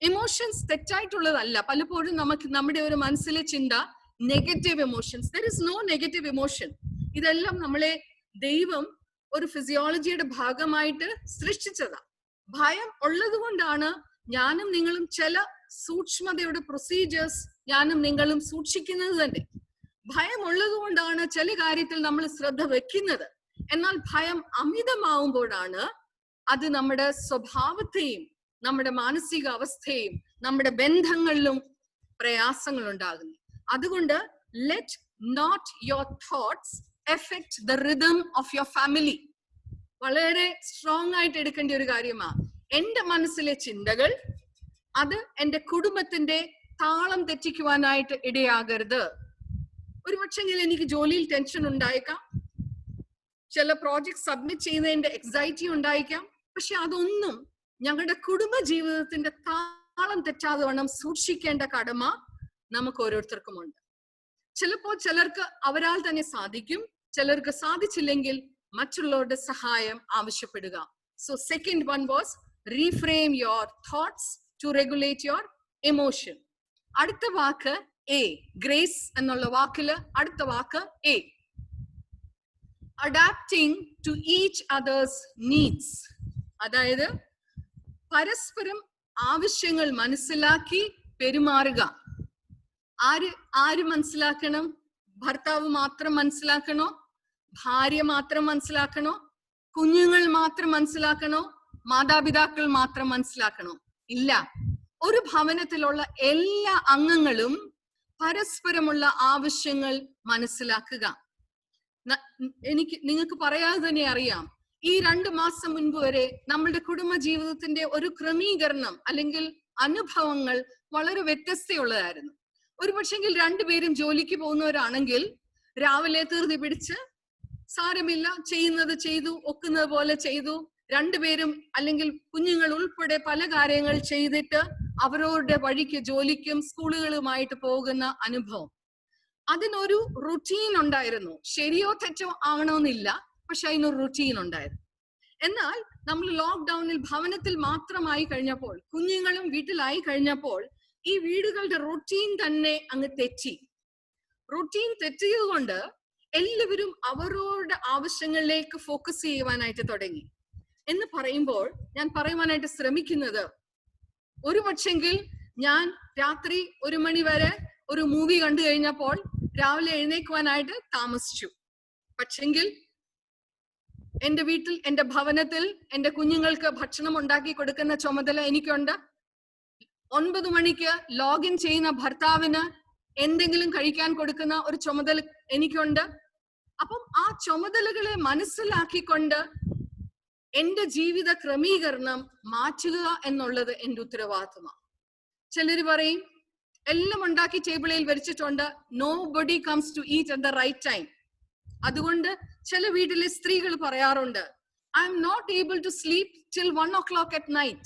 Emotions തെറ്റായിട്ടുള്ളതല്ല. പലപ്പോഴും നമുക്ക് നമ്മുടെ ഒരു മനസ്സിലെ ചിന്ത negative emotions. there is no negative emotion. ഇതെല്ലാം നമ്മളെ ദൈവം ഒരു ഫിസിയോളജിയുടെ ഭാഗമായിട്ട് സൃഷ്ടിച്ചതാ. ഭയം ഉള്ളത് കൊണ്ടാണ് ഞാനും നിങ്ങളും ചില സൂക്ഷ്മതയുടെ പ്രൊസീജിയേഴ്സ് ഞാനും നിങ്ങളും സൂക്ഷിക്കുന്നത് തന്നെ. ഭയം ഉള്ളത് കൊണ്ടാണ് ചില കാര്യത്തിൽ നമ്മൾ ശ്രദ്ധ വെക്കുന്നത്. എന്നാൽ ഭയം അമിതമാവുമ്പോഴാണ് അത് നമ്മുടെ സ്വഭാവത്തെയും നമ്മുടെ മാനസിക അവസ്ഥയും നമ്മുടെ ബന്ധങ്ങളിലും പ്രയാസങ്ങൾ ഉണ്ടാകുന്നു. അതുകൊണ്ട് let not your thoughts affect the rhythm of your family. വളരെ സ്ട്രോങ് ആയിട്ട് എടുക്കേണ്ട ഒരു കാര്യമാണ്. എന്റെ മനസ്സിലെ ചിന്തകൾ അത് എന്റെ കുടുംബത്തിന്റെ താളം തെറ്റിക്കുവാനായിട്ട് ഇടയാകരുത്. ഒരു പക്ഷെങ്കിൽ എനിക്ക് ജോലിയിൽ ടെൻഷൻ ഉണ്ടായേക്കാം, ചില പ്രോജക്ട് സബ്മിറ്റ് ചെയ്യുന്നതിന്റെ എക്സൈറ്റി ഉണ്ടായേക്കാം. പക്ഷെ അതൊന്നും ഞങ്ങളുടെ കുടുംബ ജീവിതത്തിന്റെ താളം തെറ്റാതെ വണ്ണം സൂക്ഷിക്കേണ്ട കടമ നമുക്ക് ഓരോരുത്തർക്കുമുണ്ട്. ചിലപ്പോൾ ചിലർക്ക് അവരാൽ തന്നെ സാധിക്കും, ചിലർക്ക് സാധിച്ചില്ലെങ്കിൽ മറ്റുള്ളവരുടെ സഹായം ആവശ്യപ്പെടുക. So second one was reframe your thoughts to regulate your emotion. അടുത്ത വാക്ക് എ, ഗ്രേസ് എന്നുള്ള വാക്കില് അടുത്ത വാക്ക് A, adapting to each other's needs. അതായത് പരസ്പരം ആവശ്യങ്ങൾ മനസ്സിലാക്കി പെരുമാറുക. ആര് മനസ്സിലാക്കണം? ഭർത്താവ് മാത്രം മനസ്സിലാക്കണോ? ഭാര്യ മാത്രം മനസ്സിലാക്കണോ? കുഞ്ഞുങ്ങൾ മാത്രം മനസ്സിലാക്കണോ? മാതാപിതാക്കൾ മാത്രം മനസ്സിലാക്കണോ? ഇല്ല. ഒരു ഭവനത്തിലുള്ള എല്ലാ അംഗങ്ങളും പരസ്പരമുള്ള ആവശ്യങ്ങൾ മനസ്സിലാക്കുക. നിങ്ങൾക്ക് പറയാതെ തന്നെ അറിയാം, ഈ 2 മാസം മുൻപ് വരെ നമ്മളുടെ കുടുംബ ജീവിതത്തിന്റെ ഒരു ക്രമീകരണം അല്ലെങ്കിൽ അനുഭവങ്ങൾ വളരെ വ്യത്യസ്തയുള്ളതായിരുന്നു. ഒരു പക്ഷെങ്കിൽ 2 പേരും ജോലിക്ക് പോകുന്നവരാണെങ്കിൽ രാവിലെ ധൃതി പിടിച്ച് സാരമില്ല, ചെയ്യുന്നത് ചെയ്തു, ഒക്കുന്നത് പോലെ ചെയ്തു, 2 പേരും അല്ലെങ്കിൽ കുഞ്ഞുങ്ങൾ ഉൾപ്പെടെ പല കാര്യങ്ങൾ ചെയ്തിട്ട് അവരവരുടെ വഴിക്ക് ജോലിക്കും സ്കൂളുകളുമായിട്ട് പോകുന്ന അനുഭവം. അതിനൊരു റുട്ടീൻ ഉണ്ടായിരുന്നു. ശരിയോ തെറ്റോ ആവണമെന്നില്ല, പക്ഷെ അതിനൊരു റുട്ടീൻ ഉണ്ടായിരുന്നു. എന്നാൽ നമ്മൾ ലോക്ക്ഡൌണിൽ ഭവനത്തിൽ മാത്രമായി കഴിഞ്ഞപ്പോൾ, കുഞ്ഞുങ്ങളും വീട്ടിലായി കഴിഞ്ഞപ്പോൾ ഈ വീടുകളുടെ റുട്ടീൻ തന്നെ അങ്ങ് തെറ്റി. റുട്ടീൻ തെറ്റിയത് കൊണ്ട് എല്ലാവരും അവരവരുടെ ആവശ്യങ്ങളിലേക്ക് ഫോക്കസ് ചെയ്യുവാനായിട്ട് തുടങ്ങി. എന്ന് പറയുമ്പോൾ ഞാൻ പറയുവാനായിട്ട് ശ്രമിക്കുന്നത്, ഒരു പക്ഷെങ്കിൽ ഞാൻ രാത്രി 1 മണി വരെ ഒരു മൂവി കണ്ടു കഴിഞ്ഞപ്പോൾ രാവിലെ എഴുന്നേക്കുവാനായിട്ട് താമസിച്ചു. പക്ഷെങ്കിൽ എന്റെ വീട്ടിൽ, എന്റെ ഭവനത്തിൽ എന്റെ കുഞ്ഞുങ്ങൾക്ക് ഭക്ഷണം ഉണ്ടാക്കി കൊടുക്കുന്ന ചുമതല എനിക്കുണ്ട്. 9 മണിക്ക് ലോഗിൻ ചെയ്യുന്ന ഭർത്താവിന് എന്തെങ്കിലും കഴിക്കാൻ കൊടുക്കുന്ന ഒരു ചുമതല എനിക്കുണ്ട്. അപ്പം ആ ചുമതലകളെ മനസ്സിലാക്കിക്കൊണ്ട് എന്റെ ജീവിത ക്രമീകരണം മാറ്റുക എന്നുള്ളത് എന്റെ ഉത്തരവാദിത്തമാണ്. ചിലര് പറയും, എല്ലാം ഉണ്ടാക്കി ടേബിളിൽ വെച്ചിട്ടുണ്ട്, nobody comes to eat at the right time. അതുകൊണ്ട് ചില വീട്ടിലെ സ്ത്രീകൾ പറയാറുണ്ട്, I am not able to sleep till 1 o'clock at night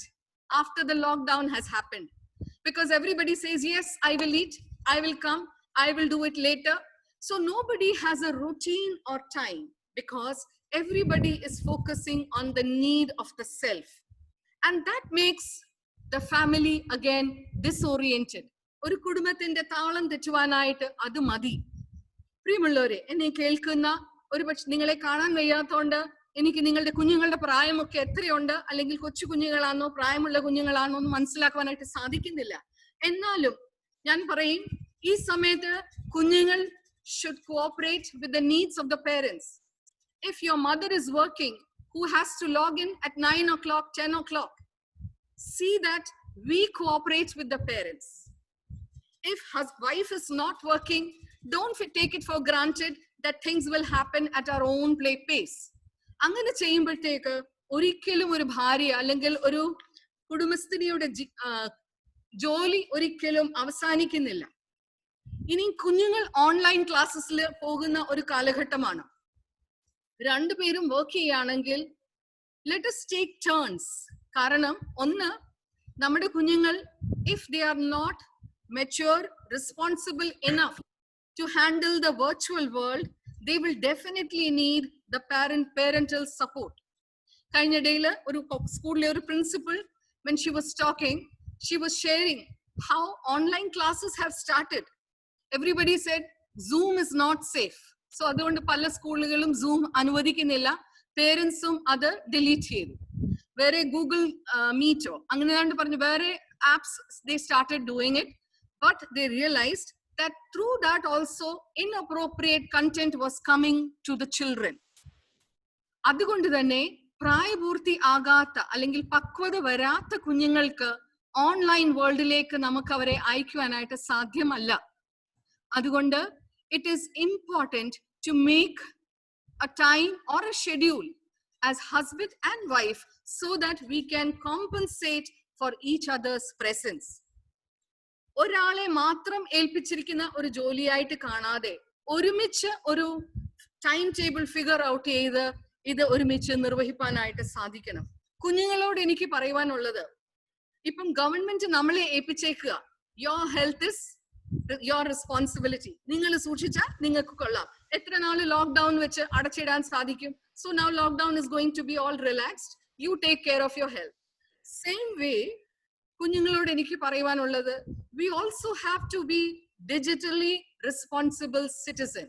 after the lockdown has happened, because everybody says, yes, I will eat, I will come, I will do it later. So nobody has a routine or time because everybody is focusing on the need of the self, and that makes the family again disoriented. ഒരു കുടുംബത്തിന്റെ താളം തെറ്റുവാനായിട്ട് അത് മതി. പ്രിയമുള്ളവരെ, എന്നെ കേൾക്കുന്ന ഒരു പക്ഷെ നിങ്ങളെ കാണാൻ വയ്യാത്തോണ്ട് എനിക്ക് നിങ്ങളുടെ കുഞ്ഞുങ്ങളുടെ പ്രായമൊക്കെ എത്രയുണ്ട്, അല്ലെങ്കിൽ കൊച്ചു കുഞ്ഞുങ്ങളാണോ പ്രായമുള്ള കുഞ്ഞുങ്ങളാണോ എന്ന് മനസ്സിലാക്കുവാനായിട്ട് സാധിക്കുന്നില്ല. എന്നാലും ഞാൻ പറയും, ഈ സമയത്ത് കുഞ്ഞുങ്ങൾ should cooperate with the needs of the parents. If your mother is working, who has to log in at 9 o'clock, 10 o'clock, see that we cooperate with the parents. If his wife is not working, don't take it for granted that things will happen at our own pace. അങ്ങനെ ചെയ്യുമ്പോഴത്തേക്ക് ഒരിക്കലും ഒരു ഭാര്യ അല്ലെങ്കിൽ ഒരു കുടുംബസ്ഥിതിയുടെ ജോലി ഒരിക്കലും അവസാനിക്കുന്നില്ല. ഇനി കുഞ്ഞുങ്ങൾ ഓൺലൈൻ ക്ലാസ്സസിൽ പോകുന്ന ഒരു കാലഘട്ടമാണ്. 2 പേരും വർക്ക് ചെയ്യുകയാണെങ്കിൽ let us take turns. കാരണം ഒന്ന്, നമ്മുടെ കുഞ്ഞുങ്ങൾ if they are not mature, responsible enough to handle the virtual world, they will definitely need the parental support. കഴിഞ്ഞ ഡേയിൽ ഒരു സ്കൂളിലെ ഒരു principal, when she was talking, she was sharing how online classes have started. Everybody said Zoom is not safe. So അതുകൊണ്ട് പല സ്കൂളുകളും Zoom അനുവദിക്കുന്നില്ല. പേരൻസും അത് ഡിലീറ്റ് ചെയ്തു. വേറെ ഗൂഗിൾ മീറ്റോ അങ്ങനെ പറഞ്ഞു വേറെ apps they started doing it, but they realized that through that also inappropriate content was coming to the children. അതുകൊണ്ട് തന്നെ പ്രായപൂർത്തി ആകാത്ത അല്ലെങ്കിൽ പക്വത വരാത്ത കുഞ്ഞുങ്ങൾക്ക് ഓൺലൈൻ വേൾഡിലേക്ക് നമുക്ക് അവരെ അയക്കുവാനായിട്ട് സാധ്യമല്ല. അതുകൊണ്ട് it is important to make a time or a schedule as husband and wife so that we can compensate for each other's presence. ഒരാളെ മാത്രം ഏൽപ്പിച്ചിരിക്കുന്ന ഒരു ജോലിയായിട്ട് കാണാതെ ഒരുമിച്ച് ഒരു ടൈം ടേബിൾ ഫിഗർ ഔട്ട് ചെയ്ത് ഇത് ഒരുമിച്ച് നിർവഹിക്കാനായിട്ട് സാധിക്കണം. കുഞ്ഞുങ്ങളോട് എനിക്ക് പറയുവാനുള്ളത്, ഇപ്പം ഗവൺമെന്റ് നമ്മളെ ഏൽപ്പിച്ചേക്കുക, your health is your responsibility. നിങ്ങൾ സൂക്ഷിച്ചാൽ നിങ്ങൾക്ക് കൊള്ളാം. എത്ര നാള് ലോക്ക്ഡൌൺ വെച്ച് അടച്ചിടാൻ സാധിക്കും? So now lockdown is going to be all relaxed. You take care of your health. Same way കുഞ്ഞുങ്ങളോട് എനിക്ക് പറയുവാനുള്ളത്, we also have to be digitally responsible citizen.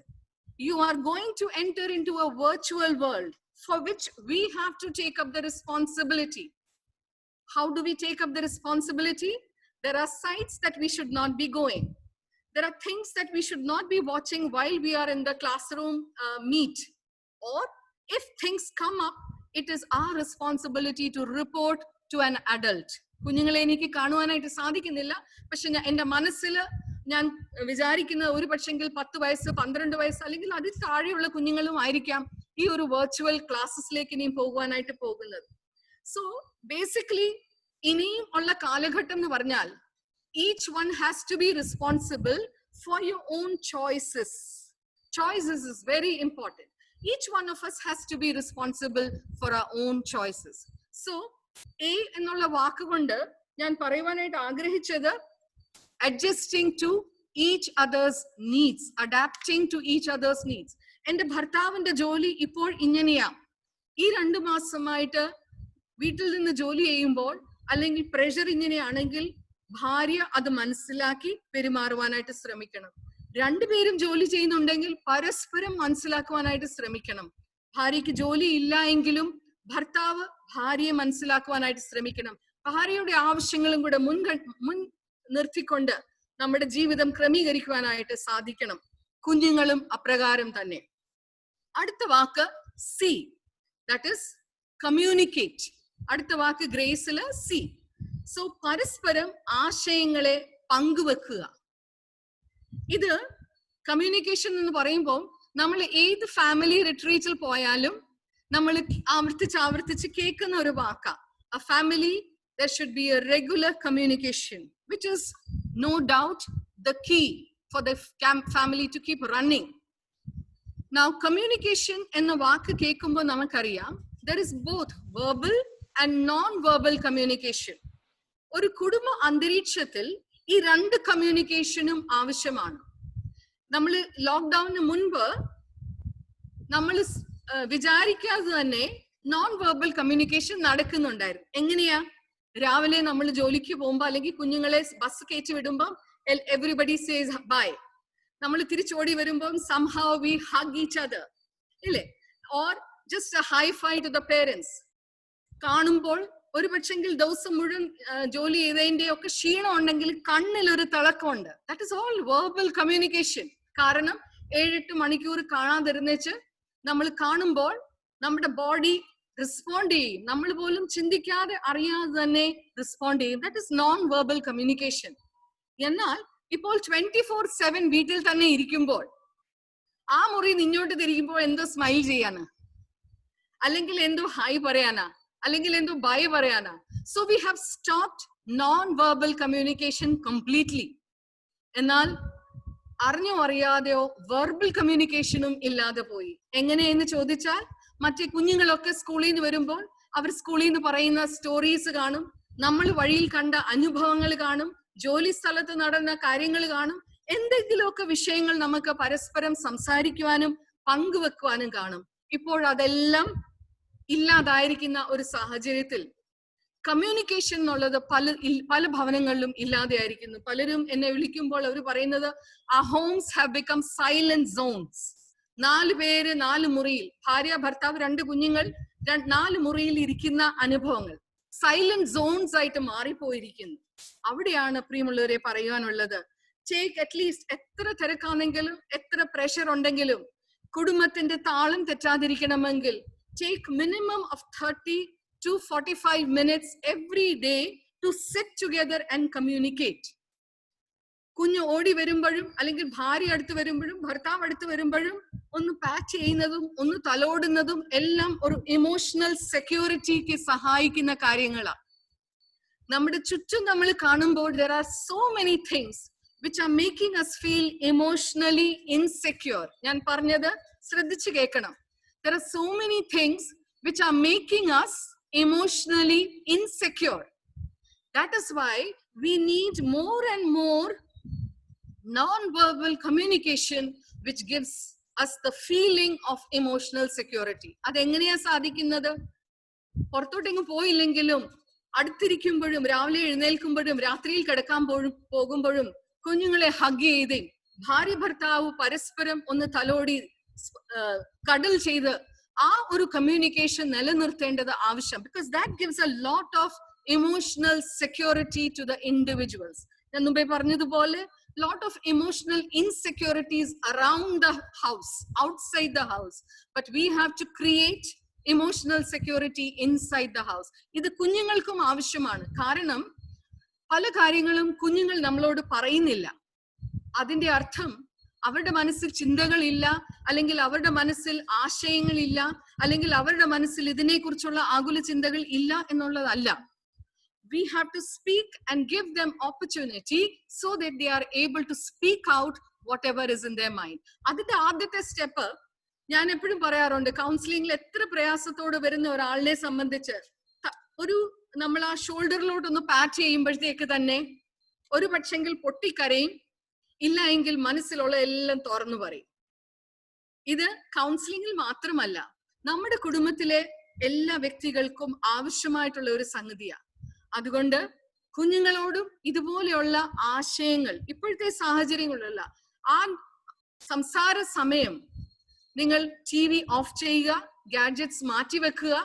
You are going to enter into a virtual world for which we have to take up the responsibility. How do we take up the responsibility? There are sites that we should not be going. There are things that we should not be watching while we are in the classroom meet. Or if things come up, it is our responsibility to report to an adult. കുഞ്ഞുങ്ങളെ എനിക്ക് കാണുവാനായിട്ട് സാധിക്കുന്നില്ല, പക്ഷെ എന്റെ മനസ്സിൽ ഞാൻ വിചാരിക്കുന്ന ഒരു പക്ഷെങ്കിൽ 10 വയസ്സ് 12 വയസ്സ് അല്ലെങ്കിൽ അതിൽ താഴെയുള്ള കുഞ്ഞുങ്ങളും ആയിരിക്കാം ഈ ഒരു വെർച്വൽ ക്ലാസ്സസിലേക്ക് ഇനിയും പോകുവാനായിട്ട് പോകുന്നത്. സോ ബേസിക്കലി ഇനിയും ഉള്ള കാലഘട്ടം എന്ന് പറഞ്ഞാൽ each one has to be responsible for your own choices. Choices is very important. Each one of us has to be responsible for our own choices. So A എന്നുള്ള വാക്കുകൊണ്ട് ഞാൻ പറയുവാനായിട്ട് ആഗ്രഹിച്ചത് adjusting to each other's needs, adapting to each other's needs. എന്റെ ഭർത്താവിന്റെ ജോലി ഇപ്പോൾ ഇങ്ങനെയാ, ഈ 2 മാസമായിട്ട് വീട്ടിൽ നിന്ന് ജോലി ചെയ്യുമ്പോൾ അല്ലെങ്കിൽ പ്രഷർ ഇങ്ങനെയാണെങ്കിൽ ഭാര്യ അത് മനസ്സിലാക്കി പെരുമാറുവാനായിട്ട് ശ്രമിക്കണം. രണ്ടുപേരും ജോലി ചെയ്യുന്നുണ്ടെങ്കിൽ പരസ്പരം മനസ്സിലാക്കുവാനായിട്ട് ശ്രമിക്കണം. ഭാര്യയ്ക്ക് ജോലി ഇല്ല എങ്കിലും ഭർത്താവ് ഭാര്യയെ മനസ്സിലാക്കുവാനായിട്ട് ശ്രമിക്കണം. ഭാര്യയുടെ ആവശ്യങ്ങളും കൂടെ മുൻ നിർത്തിക്കൊണ്ട് നമ്മുടെ ജീവിതം ക്രമീകരിക്കുവാനായിട്ട് സാധിക്കണം. കുഞ്ഞുങ്ങളും അപ്രകാരം തന്നെ. അടുത്ത വാക്ക് സി, ദാറ്റ് ഇസ് കമ്മ്യൂണിക്കേറ്റ്. അടുത്ത വാക്ക് ഗ്രേസില് സി. സോ പരസ്പരം ആശയങ്ങളെ പങ്കുവെക്കുക. ഇത് കമ്മ്യൂണിക്കേഷൻ എന്ന് പറയുമ്പോൾ നമ്മൾ ഏത് ഫാമിലി റിട്രീറ്റിൽ പോയാലും നമ്മൾ ആവർത്തിച്ച് കേൾക്കുന്ന ഒരു വാക്കാ. A family, there should be a regular communication, which is no doubt the key for the family to keep running. Now, communication എന്ന വാക്ക് കേൾക്കുമ്പോൾ നമുക്കറിയാം, there is both verbal and non-verbal communication. ഒരു കുടുംബ അന്തരീക്ഷത്തിൽ ഈ 2 കമ്മ്യൂണിക്കേഷനും ആവശ്യമാണ്. നമ്മൾ ലോക്ക്ഡൌണിന് മുൻപ് നമ്മൾ വിചാരിക്കാതെ തന്നെ നോൺ വെർബൽ കമ്മ്യൂണിക്കേഷൻ നടക്കുന്നുണ്ടായിരുന്നു. എങ്ങനെയാ? രാവിലെ നമ്മൾ ജോലിക്ക് പോകുമ്പോ അല്ലെങ്കിൽ കുഞ്ഞുങ്ങളെ ബസ് കയറ്റി വിടുമ്പോ എവറിബഡി സേസ് ബൈ. നമ്മൾ തിരിച്ചോടി വരുമ്പോൾ somehow we hug each other, ഇല്ലേ? Or just a high five to the parents. കാണുമ്പോൾ ഒരു പക്ഷെങ്കിൽ ദിവസം മുഴുവൻ ജോലി ചെയ്തതിന്റെ ഒക്കെ ക്ഷീണം ഉണ്ടെങ്കിൽ കണ്ണിൽ ഒരു തിളക്കമുണ്ട്. That is all verbal communication. കാരണം 7-8 മണിക്കൂർ കാണാതിരുന്നേച്ച് നമ്മൾ കാണുമ്പോൾ നമ്മുടെ ബോഡി റെസ്പോണ്ട് ചെയ്യും. നമ്മൾ പോലും ചിന്തിക്കാതെ അറിയാതെ തന്നെ റെസ്പോണ്ട് ചെയ്യും. That is known verbal communication. എന്നാൽ ഇപ്പോൾ 24/7 വീട്ടിൽ തന്നെ ഇരിക്കുമ്പോൾ ആ മുറി നിന്നോട്ട് തിരിക്കുമ്പോൾ എന്തോ സ്മൈൽ ചെയ്യാനാ, അല്ലെങ്കിൽ എന്തോ ഹായ് പറയാനാ, അല്ലെങ്കിൽ എന്തോ ബൈ പറയാനാ. So we have stopped non verbal communication completely. എന്നാൽ അറിഞ്ഞോ അറിയാതെയോ വെർബൽ കമ്മ്യൂണിക്കേഷനും ഇല്ലാതെ പോയി. എങ്ങനെയെന്ന് ചോദിച്ചാൽ, മറ്റേ കുഞ്ഞുങ്ങളൊക്കെ സ്കൂളിൽ നിന്ന് വരുമ്പോൾ അവർ സ്കൂളിൽ നിന്ന് പറയുന്ന സ്റ്റോറീസ് കാണും, നമ്മൾ വഴിയിൽ കണ്ട അനുഭവങ്ങൾ കാണും, ജോലി സ്ഥലത്ത് നടന്ന കാര്യങ്ങൾ കാണും, എന്തെങ്കിലുമൊക്കെ വിഷയങ്ങൾ നമുക്ക് പരസ്പരം സംസാരിക്കുവാനും പങ്കുവെക്കുവാനും കാണും. ഇപ്പോൾ അതെല്ലാം ഇല്ലാതായിരിക്കുന്ന ഒരു സാഹചര്യത്തിൽ കമ്മ്യൂണിക്കേഷൻ എന്നുള്ളത് പല ഭവനങ്ങളിലും ഇല്ലാതെ ആയിരിക്കുന്നു. പലരും എന്നെ വിളിക്കുമ്പോൾ അവർ പറയുന്നത്, ആ homes have become silent zones. 4 പേര് 4 മുറിയിൽ, ഭാര്യ ഭർത്താവ് 2 കുഞ്ഞുങ്ങൾ 4 മുറിയിൽ ഇരിക്കുന്ന അനുഭവങ്ങൾ സൈലന്റ് സോൺസ് ആയിട്ട് മാറിപ്പോയിരിക്കുന്നു. അവിടെയാണ് പ്രിയമുള്ളവരെ പറയുവാനുള്ളത്, ടേക്ക് അറ്റ്ലീസ്റ്റ്, എത്ര തിരക്കാണെങ്കിലും എത്ര പ്രഷർ ഉണ്ടെങ്കിലും കുടുംബത്തിന്റെ താളം തെറ്റാതിരിക്കണമെങ്കിൽ take minimum of 30 to 45 minutes every day to sit together and communicate. കുഞ്ഞ് ഓടി വരുമ്പോഴും അല്ലെങ്കിൽ ഭാര്യ അടുത്ത് വരുമ്പോഴും ഭർത്താവ് അടുത്ത് വരുമ്പോഴും ഒന്ന് പാറ്റ് ചെയ്യുന്നതും ഒന്ന് തലോടുന്നതും എല്ലാം ഒരു ഇമോഷണൽ സെക്യൂരിറ്റിക്ക് സഹായിക്കുന്ന കാര്യങ്ങളാണ്. നമ്മുടെ ചുറ്റും നമ്മൾ കാണുമ്പോൾ there are so many things which are making us feel emotionally insecure. ഞാൻ പറഞ്ഞത് ശ്രദ്ധിച്ചു കേൾക്കണം. There are so many things which are making us emotionally insecure. That is why we need more and more non-verbal communication which gives us the feeling of emotional security. അതെങ്ങനെയാ സാധിക്കുന്നത്? പുറത്തോട്ടെങ്ങും പോയില്ലെങ്കിലും അടുത്തിരിക്കുമ്പോഴും രാവിലെ എഴുന്നേൽക്കുമ്പോഴും രാത്രിയിൽ കിടക്കാൻ പോകുമ്പോഴും കുഞ്ഞുങ്ങളെ ഹഗ് ചെയ്ത് ഭാര്യ ഭർത്താവ് പരസ്പരം ഒന്ന് തലോടി കടൽ ചെയ്ത് ആ ഒരു കമ്മ്യൂണിക്കേഷൻ നിലനിർത്തേണ്ടത് ആവശ്യം. Because that gives a lot of emotional security to the individuals. ഞാൻ മുമ്പേ പറഞ്ഞതുപോലെ lot of emotional insecurities around the house, outside the house, but we have to create emotional security inside the house. ഇത് കുഞ്ഞുങ്ങൾക്കും ആവശ്യമാണ്. കാരണം പല കാര്യങ്ങളും കുഞ്ഞുങ്ങൾ നമ്മളോട് പറയുന്നില്ല. അതിന്റെ അർത്ഥം അവരുടെ മനസ്സിൽ ചിന്തകളില്ല, അല്ലെങ്കിൽ അവരുടെ മനസ്സിൽ ആശയങ്ങളില്ല, അല്ലെങ്കിൽ അവരുടെ മനസ്സിൽ ഇതിനെക്കുറിച്ചുള്ള ആകുല ചിന്തകൾ ഇല്ല എന്നുള്ളതല്ല. We have to speak and give them opportunity so that they are able to speak out whatever is in their mind. അതിന്റെ ആദ്യത്തെ സ്റ്റെപ്പ് ഞാൻ എപ്പോഴും പറയാറുണ്ട്, കൗൺസിലിംഗിൽ എത്ര പ്രയാസത്തോട് വരുന്ന ഒരാളിനെ സംബന്ധിച്ച് ഒരു നമ്മൾ ആ ഷോൾഡറിലോട്ടൊന്ന് പാറ്റ് ചെയ്യുമ്പോഴത്തേക്ക് തന്നെ ഒരു പക്ഷെങ്കിൽ പൊട്ടിക്കരയും, ഇല്ല എങ്കിൽ മനസ്സിലുള്ള എല്ലാം തുറന്നു പറയും. ഇത് കൗൺസിലിംഗിൽ മാത്രമല്ല, നമ്മുടെ കുടുംബത്തിലെ എല്ലാ വ്യക്തികൾക്കും ആവശ്യമായിട്ടുള്ള ഒരു സംഗതിയാണ്. അതുകൊണ്ട് കുഞ്ഞുങ്ങളോടും ഇതുപോലെയുള്ള ആശയങ്ങൾ ഇപ്പോഴത്തെ സാഹചര്യങ്ങളിലുള്ള ആ സംസാര സമയം നിങ്ങൾ TV ഓഫ് ചെയ്യുക, ഗാഡ്ജറ്റ്സ് മാറ്റിവെക്കുക.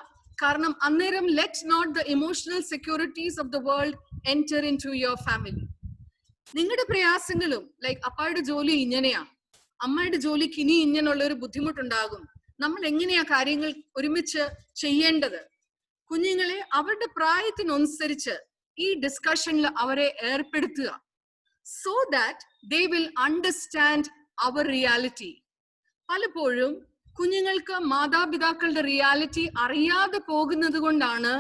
കാരണം അന്നേരം let not the emotional securities of the world enter in to your family. നിങ്ങളുടെ പ്രയാസങ്ങളും ലൈക്ക് അപ്പായുടെ ജോലി ഇങ്ങനെയാ, അമ്മയുടെ ജോലിക്ക് ഇനി ഇങ്ങനെയുള്ള ഒരു ബുദ്ധിമുട്ടുണ്ടാകും, നമ്മൾ എങ്ങനെയാ കാര്യങ്ങൾ ഒരുമിച്ച് ചെയ്യേണ്ടത്, കുഞ്ഞുങ്ങളെ അവരുടെ പ്രായത്തിനനുസരിച്ച് ഈ ഡിസ്കഷനിൽ അവരെ ഏർപ്പെടുത്തുക. So that they will understand our reality. പലപ്പോഴും കുഞ്ഞുങ്ങൾക്ക് മാതാപിതാക്കളുടെ റിയാലിറ്റി അറിയാതെ പോകുന്നത് കൊണ്ടാണ്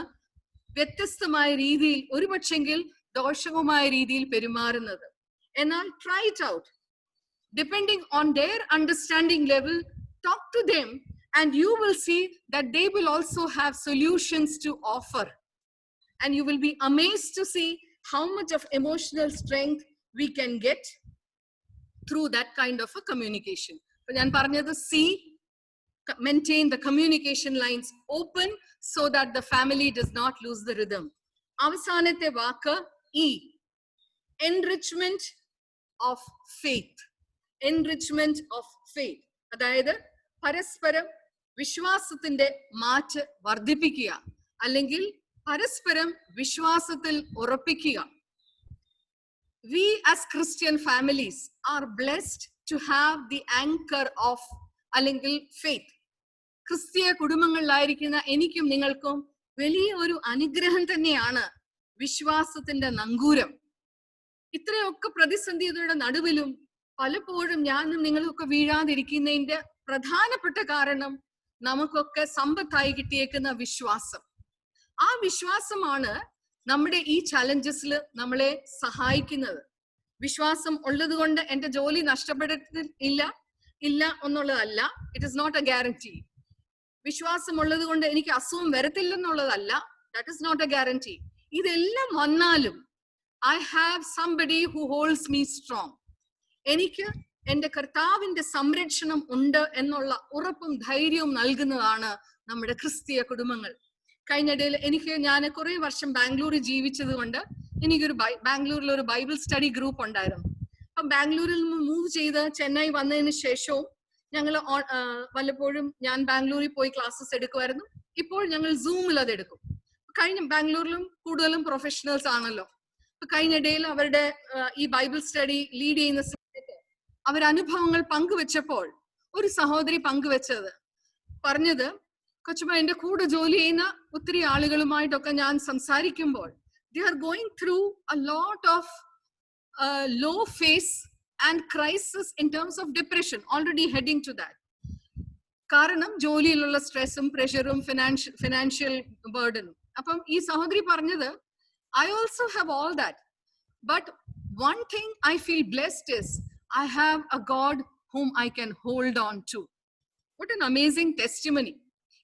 വ്യത്യസ്തമായ രീതിയിൽ, ഒരുപക്ഷെങ്കിൽ ദോഷകമായ രീതിയിൽ പെരുമാറുന്നത്. എന്നാൽ try it out. Depending on their understanding level, talk to them and you will see that they will also have solutions to offer. And you will be amazed to see how much of emotional strength we can get through that kind of a communication. ഞാൻ പറഞ്ഞത് maintain the communication lines open so that the family does not lose the rhythm. അവസാനത്തെ വാക്ക് E, enrichment of faith. Enrichment of faith. അതായത് പരസ്പരം വിശ്വാസത്തിന്റെ മാറ്റ് വർദ്ധിപ്പിക്കുക, അല്ലെങ്കിൽ പരസ്പരം വിശ്വാസത്തിൽ ഉറപ്പിക്കുക. We as Christian families are blessed to have the anchor of അല്ലെങ്കിൽ faith. ക്രിസ്തീയ കുടുംബങ്ങളിലായിരിക്കുന്ന എനിക്കും നിങ്ങൾക്കും വലിയ ഒരു അനുഗ്രഹം തന്നെയാണ് വിശ്വാസത്തിന്റെ നങ്കൂരം. ഇത്രയൊക്കെ പ്രതിസന്ധിയുടെ നടുവിലും പലപ്പോഴും ഞാനും നിങ്ങളൊക്കെ വീഴാതിരിക്കുന്നതിന്റെ പ്രധാനപ്പെട്ട കാരണം നമുക്കൊക്കെ സമ്പത്തായി കിട്ടിയേക്കുന്ന വിശ്വാസം. ആ വിശ്വാസമാണ് നമ്മുടെ ഈ ചലഞ്ചസിൽ നമ്മളെ സഹായിക്കുന്നത്. വിശ്വാസം ഉള്ളത് കൊണ്ട് എന്റെ ജോലി നഷ്ടപ്പെട്ടില്ല എന്നുള്ളതല്ല. It is not a guarantee. വിശ്വാസം ഉള്ളത് കൊണ്ട് എനിക്ക് അസുഖം വരത്തില്ലെന്നുള്ളതല്ല. That is not a guarantee. ഇതെല്ലാം വന്നാലും I have somebody who holds me strong. എനിക്ക് എന്റെ കർത്താവിന്റെ സംരക്ഷണം ഉണ്ട് എന്നുള്ള ഉറപ്പും ധൈര്യവും നൽകുന്നതാണ് നമ്മുടെ ക്രിസ്തീയ കുടുംബങ്ങൾ. കഴിഞ്ഞിടയിൽ ഞാൻ കുറെ വർഷം ബാംഗ്ലൂരിൽ ജീവിച്ചത് കൊണ്ട് എനിക്കൊരു ബാംഗ്ലൂരിൽ ഒരു ബൈബിൾ സ്റ്റഡി ഗ്രൂപ്പ് ഉണ്ടായിരുന്നു. അപ്പം ബാംഗ്ലൂരിൽ നിന്ന് മൂവ് ചെയ്ത് ചെന്നൈ വന്നതിന് ശേഷവും ഞങ്ങൾ വല്ലപ്പോഴും ഞാൻ ബാംഗ്ലൂരിൽ പോയി ക്ലാസ്സസ് എടുക്കുമായിരുന്നു. ഇപ്പോൾ ഞങ്ങൾ സൂമിൽ അത് എടുക്കും. ബാംഗ്ലൂരിലും കൂടുതലും പ്രൊഫഷണൽസ് ആണല്ലോ. കഴിഞ്ഞിടയിൽ അവരുടെ ഈ ബൈബിൾ സ്റ്റഡി ലീഡ് ചെയ്യുന്ന സമയത്ത് അവരനുഭവങ്ങൾ പങ്കുവെച്ചപ്പോൾ ഒരു സഹോദരി പറഞ്ഞത്, കൊച്ചുമ്മ, എന്റെ കൂടെ ജോലി ചെയ്യുന്ന ഒത്തിരി ആളുകളുമായിട്ടൊക്കെ ഞാൻ സംസാരിക്കുമ്പോൾ they are going through a lot of low phase and crisis in terms of depression, already heading to that. കാരണം ജോലിയിലുള്ള സ്ട്രെസ്സും പ്രഷറും ഫിനാൻഷ്യൽ ബേർഡനും. അപ്പം ഈ സഹോദരി പറഞ്ഞത്, I also have all that, but one thing I feel blessed is I have a God whom I can hold on to. What an amazing testimony.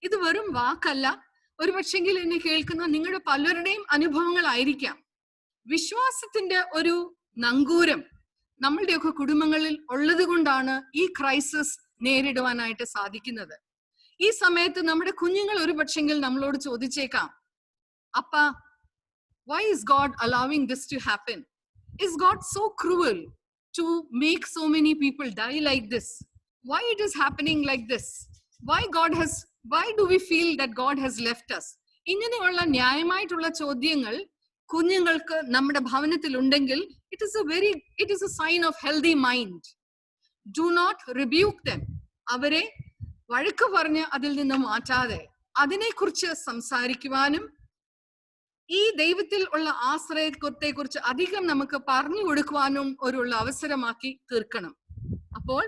ഇത് വെറും വാക്കല്ല, ഒരു പക്ഷെങ്കിൽ എന്നെ കേൾക്കുന്ന നിങ്ങളുടെ പലരുടെയും അനുഭവങ്ങളായിരിക്കാം. വിശ്വാസത്തിന്റെ ഒരു നങ്കൂരം നമ്മളുടെയൊക്കെ കുടുംബങ്ങളിൽ ഉള്ളത് കൊണ്ടാണ് ഈ ക്രൈസിസ് നേരിടുവാനായിട്ട് സാധിക്കുന്നത്. ഈ സമയത്ത് നമ്മുടെ കുഞ്ഞുങ്ങൾ ഒരു പക്ഷെങ്കിൽ നമ്മളോട് ചോദിച്ചേക്കാം, അപ്പ, why is God allowing this to happen? Is God so cruel to make so many people die like this? Why it is happening like this? Why do we feel that God has left us? ഇങ്ങനെയുള്ള ന്യായമായിട്ടുള്ള ചോദ്യങ്ങൾ കുഞ്ഞുങ്ങൾക്ക് നമ്മുടെ ഭവനത്തിൽ ഉണ്ടെങ്കിൽ it is a sign of healthy mind. Do not rebuke them. അവരെ വഴക്ക് പറഞ്ഞ് അതിൽ നിന്ന് മാറ്റാതെ അതിനെക്കുറിച്ച് സംസാരിക്കുവാനും ഈ ദൈവത്തിൽ ഉള്ള ആശ്രയത്തെ കുറിച്ച് അധികം നമുക്ക് പറഞ്ഞു കൊടുക്കുവാനും ഒരുള്ള അവസരമാക്കി തീർക്കണം. അപ്പോൾ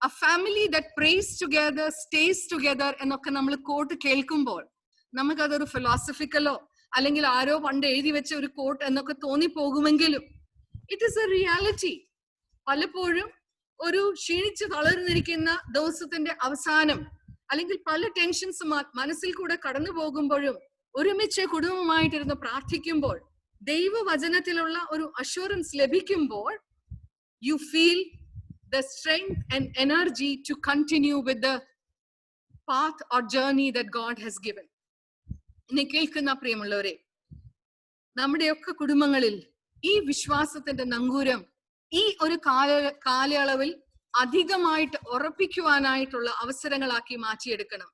a family that prays together stays together എന്നൊക്കെ നമ്മൾ കോട്ട് കേൾക്കുമ്പോൾ നമുക്കതൊരു ഫിലോസഫിക്കലോ അല്ലെങ്കിൽ ആരോ പണ്ട് എഴുതി വെച്ച ഒരു കോട്ട് എന്നൊക്കെ തോന്നിപ്പോകുമെങ്കിലും ഇറ്റ് ഈസ് എ റിയാലിറ്റി. പലപ്പോഴും ഒരു ക്ഷീണിച്ച് തളർന്നിരിക്കുന്ന ദിവസത്തിന്റെ അവസാനം അല്ലെങ്കിൽ പല ടെൻഷൻസ് മനസ്സിൽ കൂടെ കടന്നു പോകുമ്പോഴും ഒരുമിച്ച് കുടുംബമായിട്ടിരുന്ന് പ്രാർത്ഥിക്കുമ്പോൾ ദൈവവചനത്തിലുള്ള ഒരു അഷ്വറൻസ് ലഭിക്കുമ്പോൾ you feel the strength and energy to continue with the path or journey that God has given. എന്നെ കേൾക്കുന്ന പ്രിയമുള്ളവരെ, നമ്മുടെയൊക്കെ കുടുംബങ്ങളിൽ ഈ വിശ്വാസത്തിന്റെ നങ്കൂരം ഈ ഒരു കാലയളവിൽ അധികമായിട്ട് ഉറപ്പിക്കുവാനായിട്ടുള്ള അവസരങ്ങളാക്കി മാറ്റിയെടുക്കണം.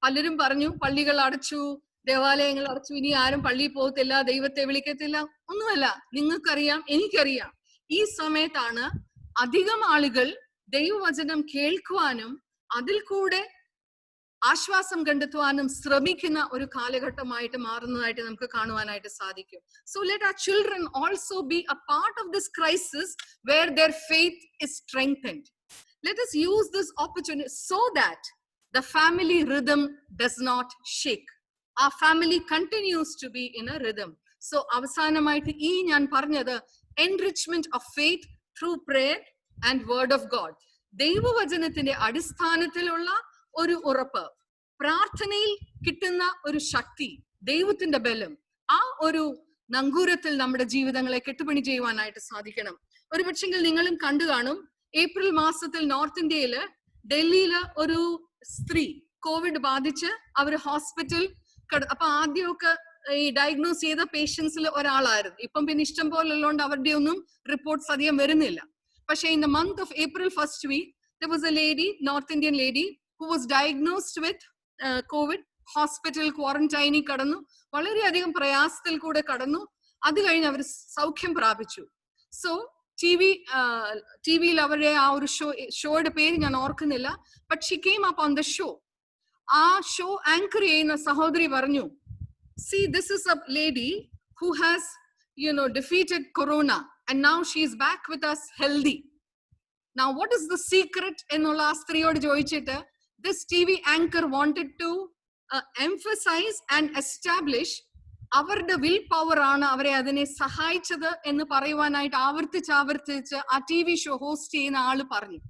പലരും പറഞ്ഞു പള്ളികൾ അടച്ചു, ദേവാലയങ്ങൾ അടച്ചു, ഇനി ആരും പള്ളിയിൽ പോകത്തില്ല, ദൈവത്തെ വിളിക്കത്തില്ല. ഒന്നുമല്ല, നിങ്ങൾക്കറിയാം, എനിക്കറിയാം, ഈ സമയത്താണ് അധികം ആളുകൾ ദൈവവചനം കേൾക്കുവാനും അതിൽ കൂടെ ആശ്വാസം കണ്ടെത്തുവാനും ശ്രമിക്കുന്ന ഒരു കാലഘട്ടമായിട്ട് മാറുന്നതായിട്ട് നമുക്ക് കാണുവാനായിട്ട് സാധിക്കും. So let our children also be a part of this crisis where their faith is strengthened. Let us use this opportunity so that the family rhythm does not shake. Our family continues to be in a rhythm. So അവസാനമായിട്ട് ഈ ഞാൻ പറഞ്ഞത് enrichment of faith through prayer and word of God. ദൈവവചനത്തിന്റെ അടിസ്ഥാനത്തിലുള്ള ഒരു ഉറപ്പ്, പ്രാർത്ഥനയിൽ കിട്ടുന്ന ഒരു ശക്തി, ദൈവത്തിന്റെ ബലം, ആ ഒരു നങ്കൂരത്തിൽ നമ്മുടെ ജീവിതങ്ങളെ കെട്ടുപണി ചെയ്യുവാനായിട്ട് സാധിക്കണം. ഒരു പക്ഷെങ്കിൽ നിങ്ങളും കണ്ടു കാണും, ഏപ്രിൽ മാസത്തിൽ നോർത്ത് ഇന്ത്യയില് ഡൽഹിയില് ഒരു സ്ത്രീ കോവിഡ് ബാധിച്ച് അവര് ഹോസ്പിറ്റൽ അപ്പൊ ആദ്യമൊക്കെ ഈ ഡയഗ്നോസ് ചെയ്ത പേഷ്യൻസിൽ ഒരാളായിരുന്നു. ഇപ്പം പിന്നെ ഇഷ്ടം പോലെ ഉള്ളതുകൊണ്ട് അവരുടെ ഒന്നും റിപ്പോർട്ട്സ് അധികം വരുന്നില്ല. പക്ഷെ in the month of April first week, there was a lady, North Indian lady, who was diagnosed with COVID. Hospital ക്വാറന്റൈനിൽ കടന്നു, വളരെയധികം പ്രയാസത്തിൽ കൂടെ കടന്നു. അത് കഴിഞ്ഞ് അവർ സൗഖ്യം പ്രാപിച്ചു. സോ ടി വിയിൽ അവരുടെ ആ ഒരു ഷോയുടെ പേര് ഞാൻ ഓർക്കുന്നില്ല, but Xi came up on the show. ആ ഷോ ആങ്കർ ചെയ്യുന്ന സഹോദരി പറഞ്ഞു, see, this is a lady who has defeated corona and now she is back with us healthy. Now what is the secret ennulla ആ സ്ത്രീയോട് ചോദിച്ചിട്ട് this TV anchor wanted to emphasize and establish അവരുടെ will power ആണ് അവരെ അതിനെ സഹായിച്ചത് എന്ന് പറയുവാനായിട്ട് ആവർത്തിച്ച് ആ TV ഷോ ഹോസ്റ്റ് ചെയ്യുന്ന ആള് പറഞ്ഞു.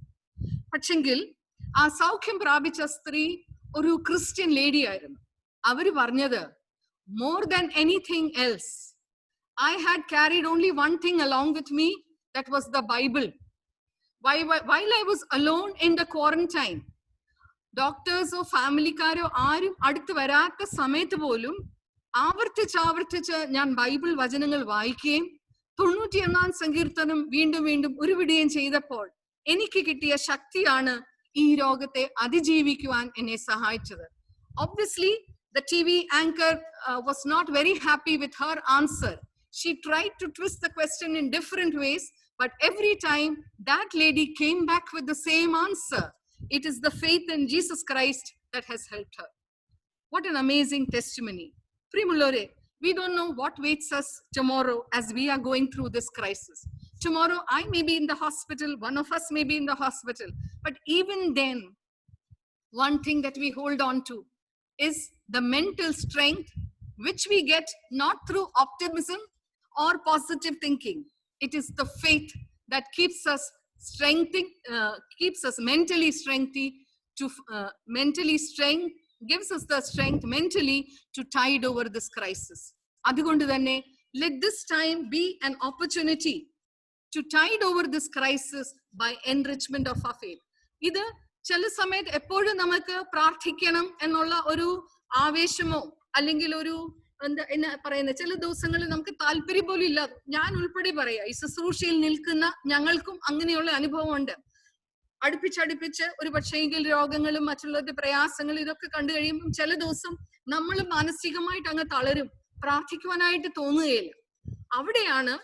പക്ഷെങ്കിൽ ആ സൗഖ്യം പ്രാപിച്ച സ്ത്രീ ഒരു ക്രിസ്ത്യൻ ലേഡി ആയിരുന്നു. അവര് പറഞ്ഞത്, more than anything else, I had carried only one thing along with me, that was the Bible. While I was alone in the quarantine, ഡോക്ടേഴ്സോ ഫാമിലിക്കാരോ ആരും അടുത്ത് വരാത്ത സമയത്ത് പോലും ആവർത്തിച്ച് ഞാൻ ബൈബിൾ വചനങ്ങൾ വായിക്കുകയും 91 സങ്കീർത്തനം വീണ്ടും ഉരുവിടുകയും ചെയ്തപ്പോൾ എനിക്ക് കിട്ടിയ ശക്തിയാണ് ഈ രോഗത്തെ അതിജീവിക്കുവാൻ എന്നെ സഹായിച്ചത്. Obviously, the TV anchor was not very happy with her answer. She tried to twist the question in different ways, but every time that lady came back with the same answer. It is the faith in Jesus Christ that has helped her. What an amazing testimony. Primulore, we don't know what waits us tomorrow as we are going through this crisis. Tomorrow, I may be in the hospital. One of us may be in the hospital. But even then, one thing that we hold on to is the mental strength, which we get not through optimism or positive thinking. It is the faith that keeps us strengthening, keeps us mentally strengthy, gives us the strength mentally to tide over this crisis. അതുകൊണ്ട് തന്നെ, let this time be an opportunity to tide over this crisis by enrichment of our faith. ഇത് ചില സമയത്ത് എപ്പോഴും നമുക്ക് പ്രാർത്ഥിക്കണം എന്നുള്ള ഒരു ആവേശമോ അല്ലെങ്കിൽ ഒരു എന്നാ പറയുന്നത്, ചില ദിവസങ്ങളിൽ നമുക്ക് താല്പര്യം പോലും ഇല്ല. ഞാൻ ഉൾപ്പെടെ പറയാ, ഈ ശുശ്രൂഷയിൽ നിൽക്കുന്ന ഞങ്ങൾക്കും അങ്ങനെയുള്ള അനുഭവമുണ്ട്. അടുപ്പിച്ചടുപ്പിച്ച് ഒരു പക്ഷേങ്കിൽ രോഗങ്ങളും മറ്റുള്ളവരുടെ പ്രയാസങ്ങളും ഇതൊക്കെ കണ്ടു കഴിയുമ്പോൾ ചില ദിവസം നമ്മൾ മാനസികമായിട്ട് അങ്ങ് തളരും, പ്രാർത്ഥിക്കുവാനായിട്ട് തോന്നുകയില്ല. അവിടെയാണ്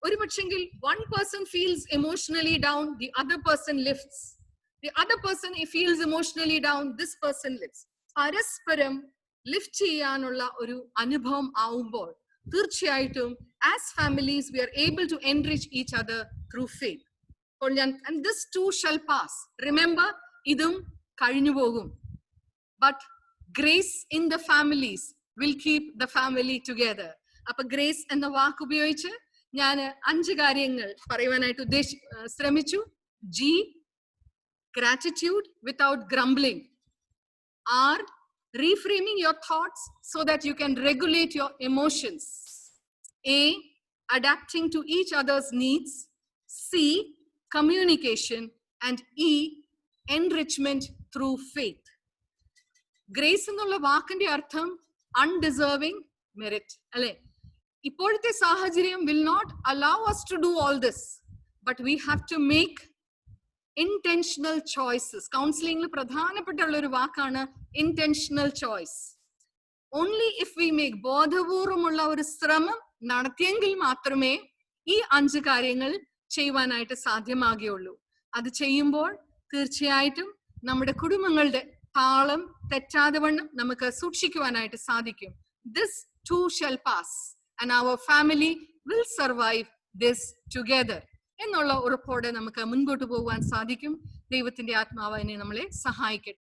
ഒരു പക്ഷെങ്കിൽ one person feels emotionally down, the other person lifts. The other person feels emotionally down, this person lifts. പരസ്പരം ലിഫ്റ്റ് ചെയ്യാനുള്ള ഒരു അനുഭവം ആവുമ്പോൾ തീർച്ചയായിട്ടും as families we are able to enrich each other through faith. And this too shall pass. Remember, ഇതും കഴിഞ്ഞു പോകും. But grace in the families will keep the family together. അപ്പൊ ഗ്രേസ് എന്ന വാക്ക് ഉപയോഗിച്ച് ഞാൻ 5 കാര്യങ്ങൾ പറയുവാനായിട്ട് ശ്രമിച്ചു. G, gratitude without grumbling. R, reframing your thoughts so that you can regulate your emotions. A, adapting to each other's needs. C, communication. And E, enrichment through faith. Grace എന്നുള്ള വാക്കിന്റെ അർത്ഥം undeserving merit, അല്ലെ? ഇപ്പോഴത്തെ സാഹചര്യം will not allow us to do all this, but we have to make intentional choices. കൗൺസിലിംഗിൽ പ്രധാനപ്പെട്ടുള്ള ഒരു വാക്കാണ് intentional choice. Only if we make ബോധപൂർവമുള്ള ഒരു ശ്രമം നടത്തിയെങ്കിൽ മാത്രമേ ഈ 5 കാര്യങ്ങൾ ചെയ്യുവാനായിട്ട് സാധ്യമാകുകയുള്ളൂ. അത് ചെയ്യുമ്പോൾ തീർച്ചയായിട്ടും നമ്മുടെ കുടുംബങ്ങളുടെ താളം തെറ്റാതെ വണ്ണം നമുക്ക് സൂക്ഷിക്കുവാനായിട്ട് സാധിക്കും. This too shall pass and our family will survive this together എന്നുള്ള ഉറപ്പോടെ നമുക്ക് മുൻപോട്ട് പോകുവാൻ സാധിക്കും. ദൈവത്തിന്റെ ആത്മാവ് അതിനെ നമ്മളെ സഹായിക്കട്ടെ.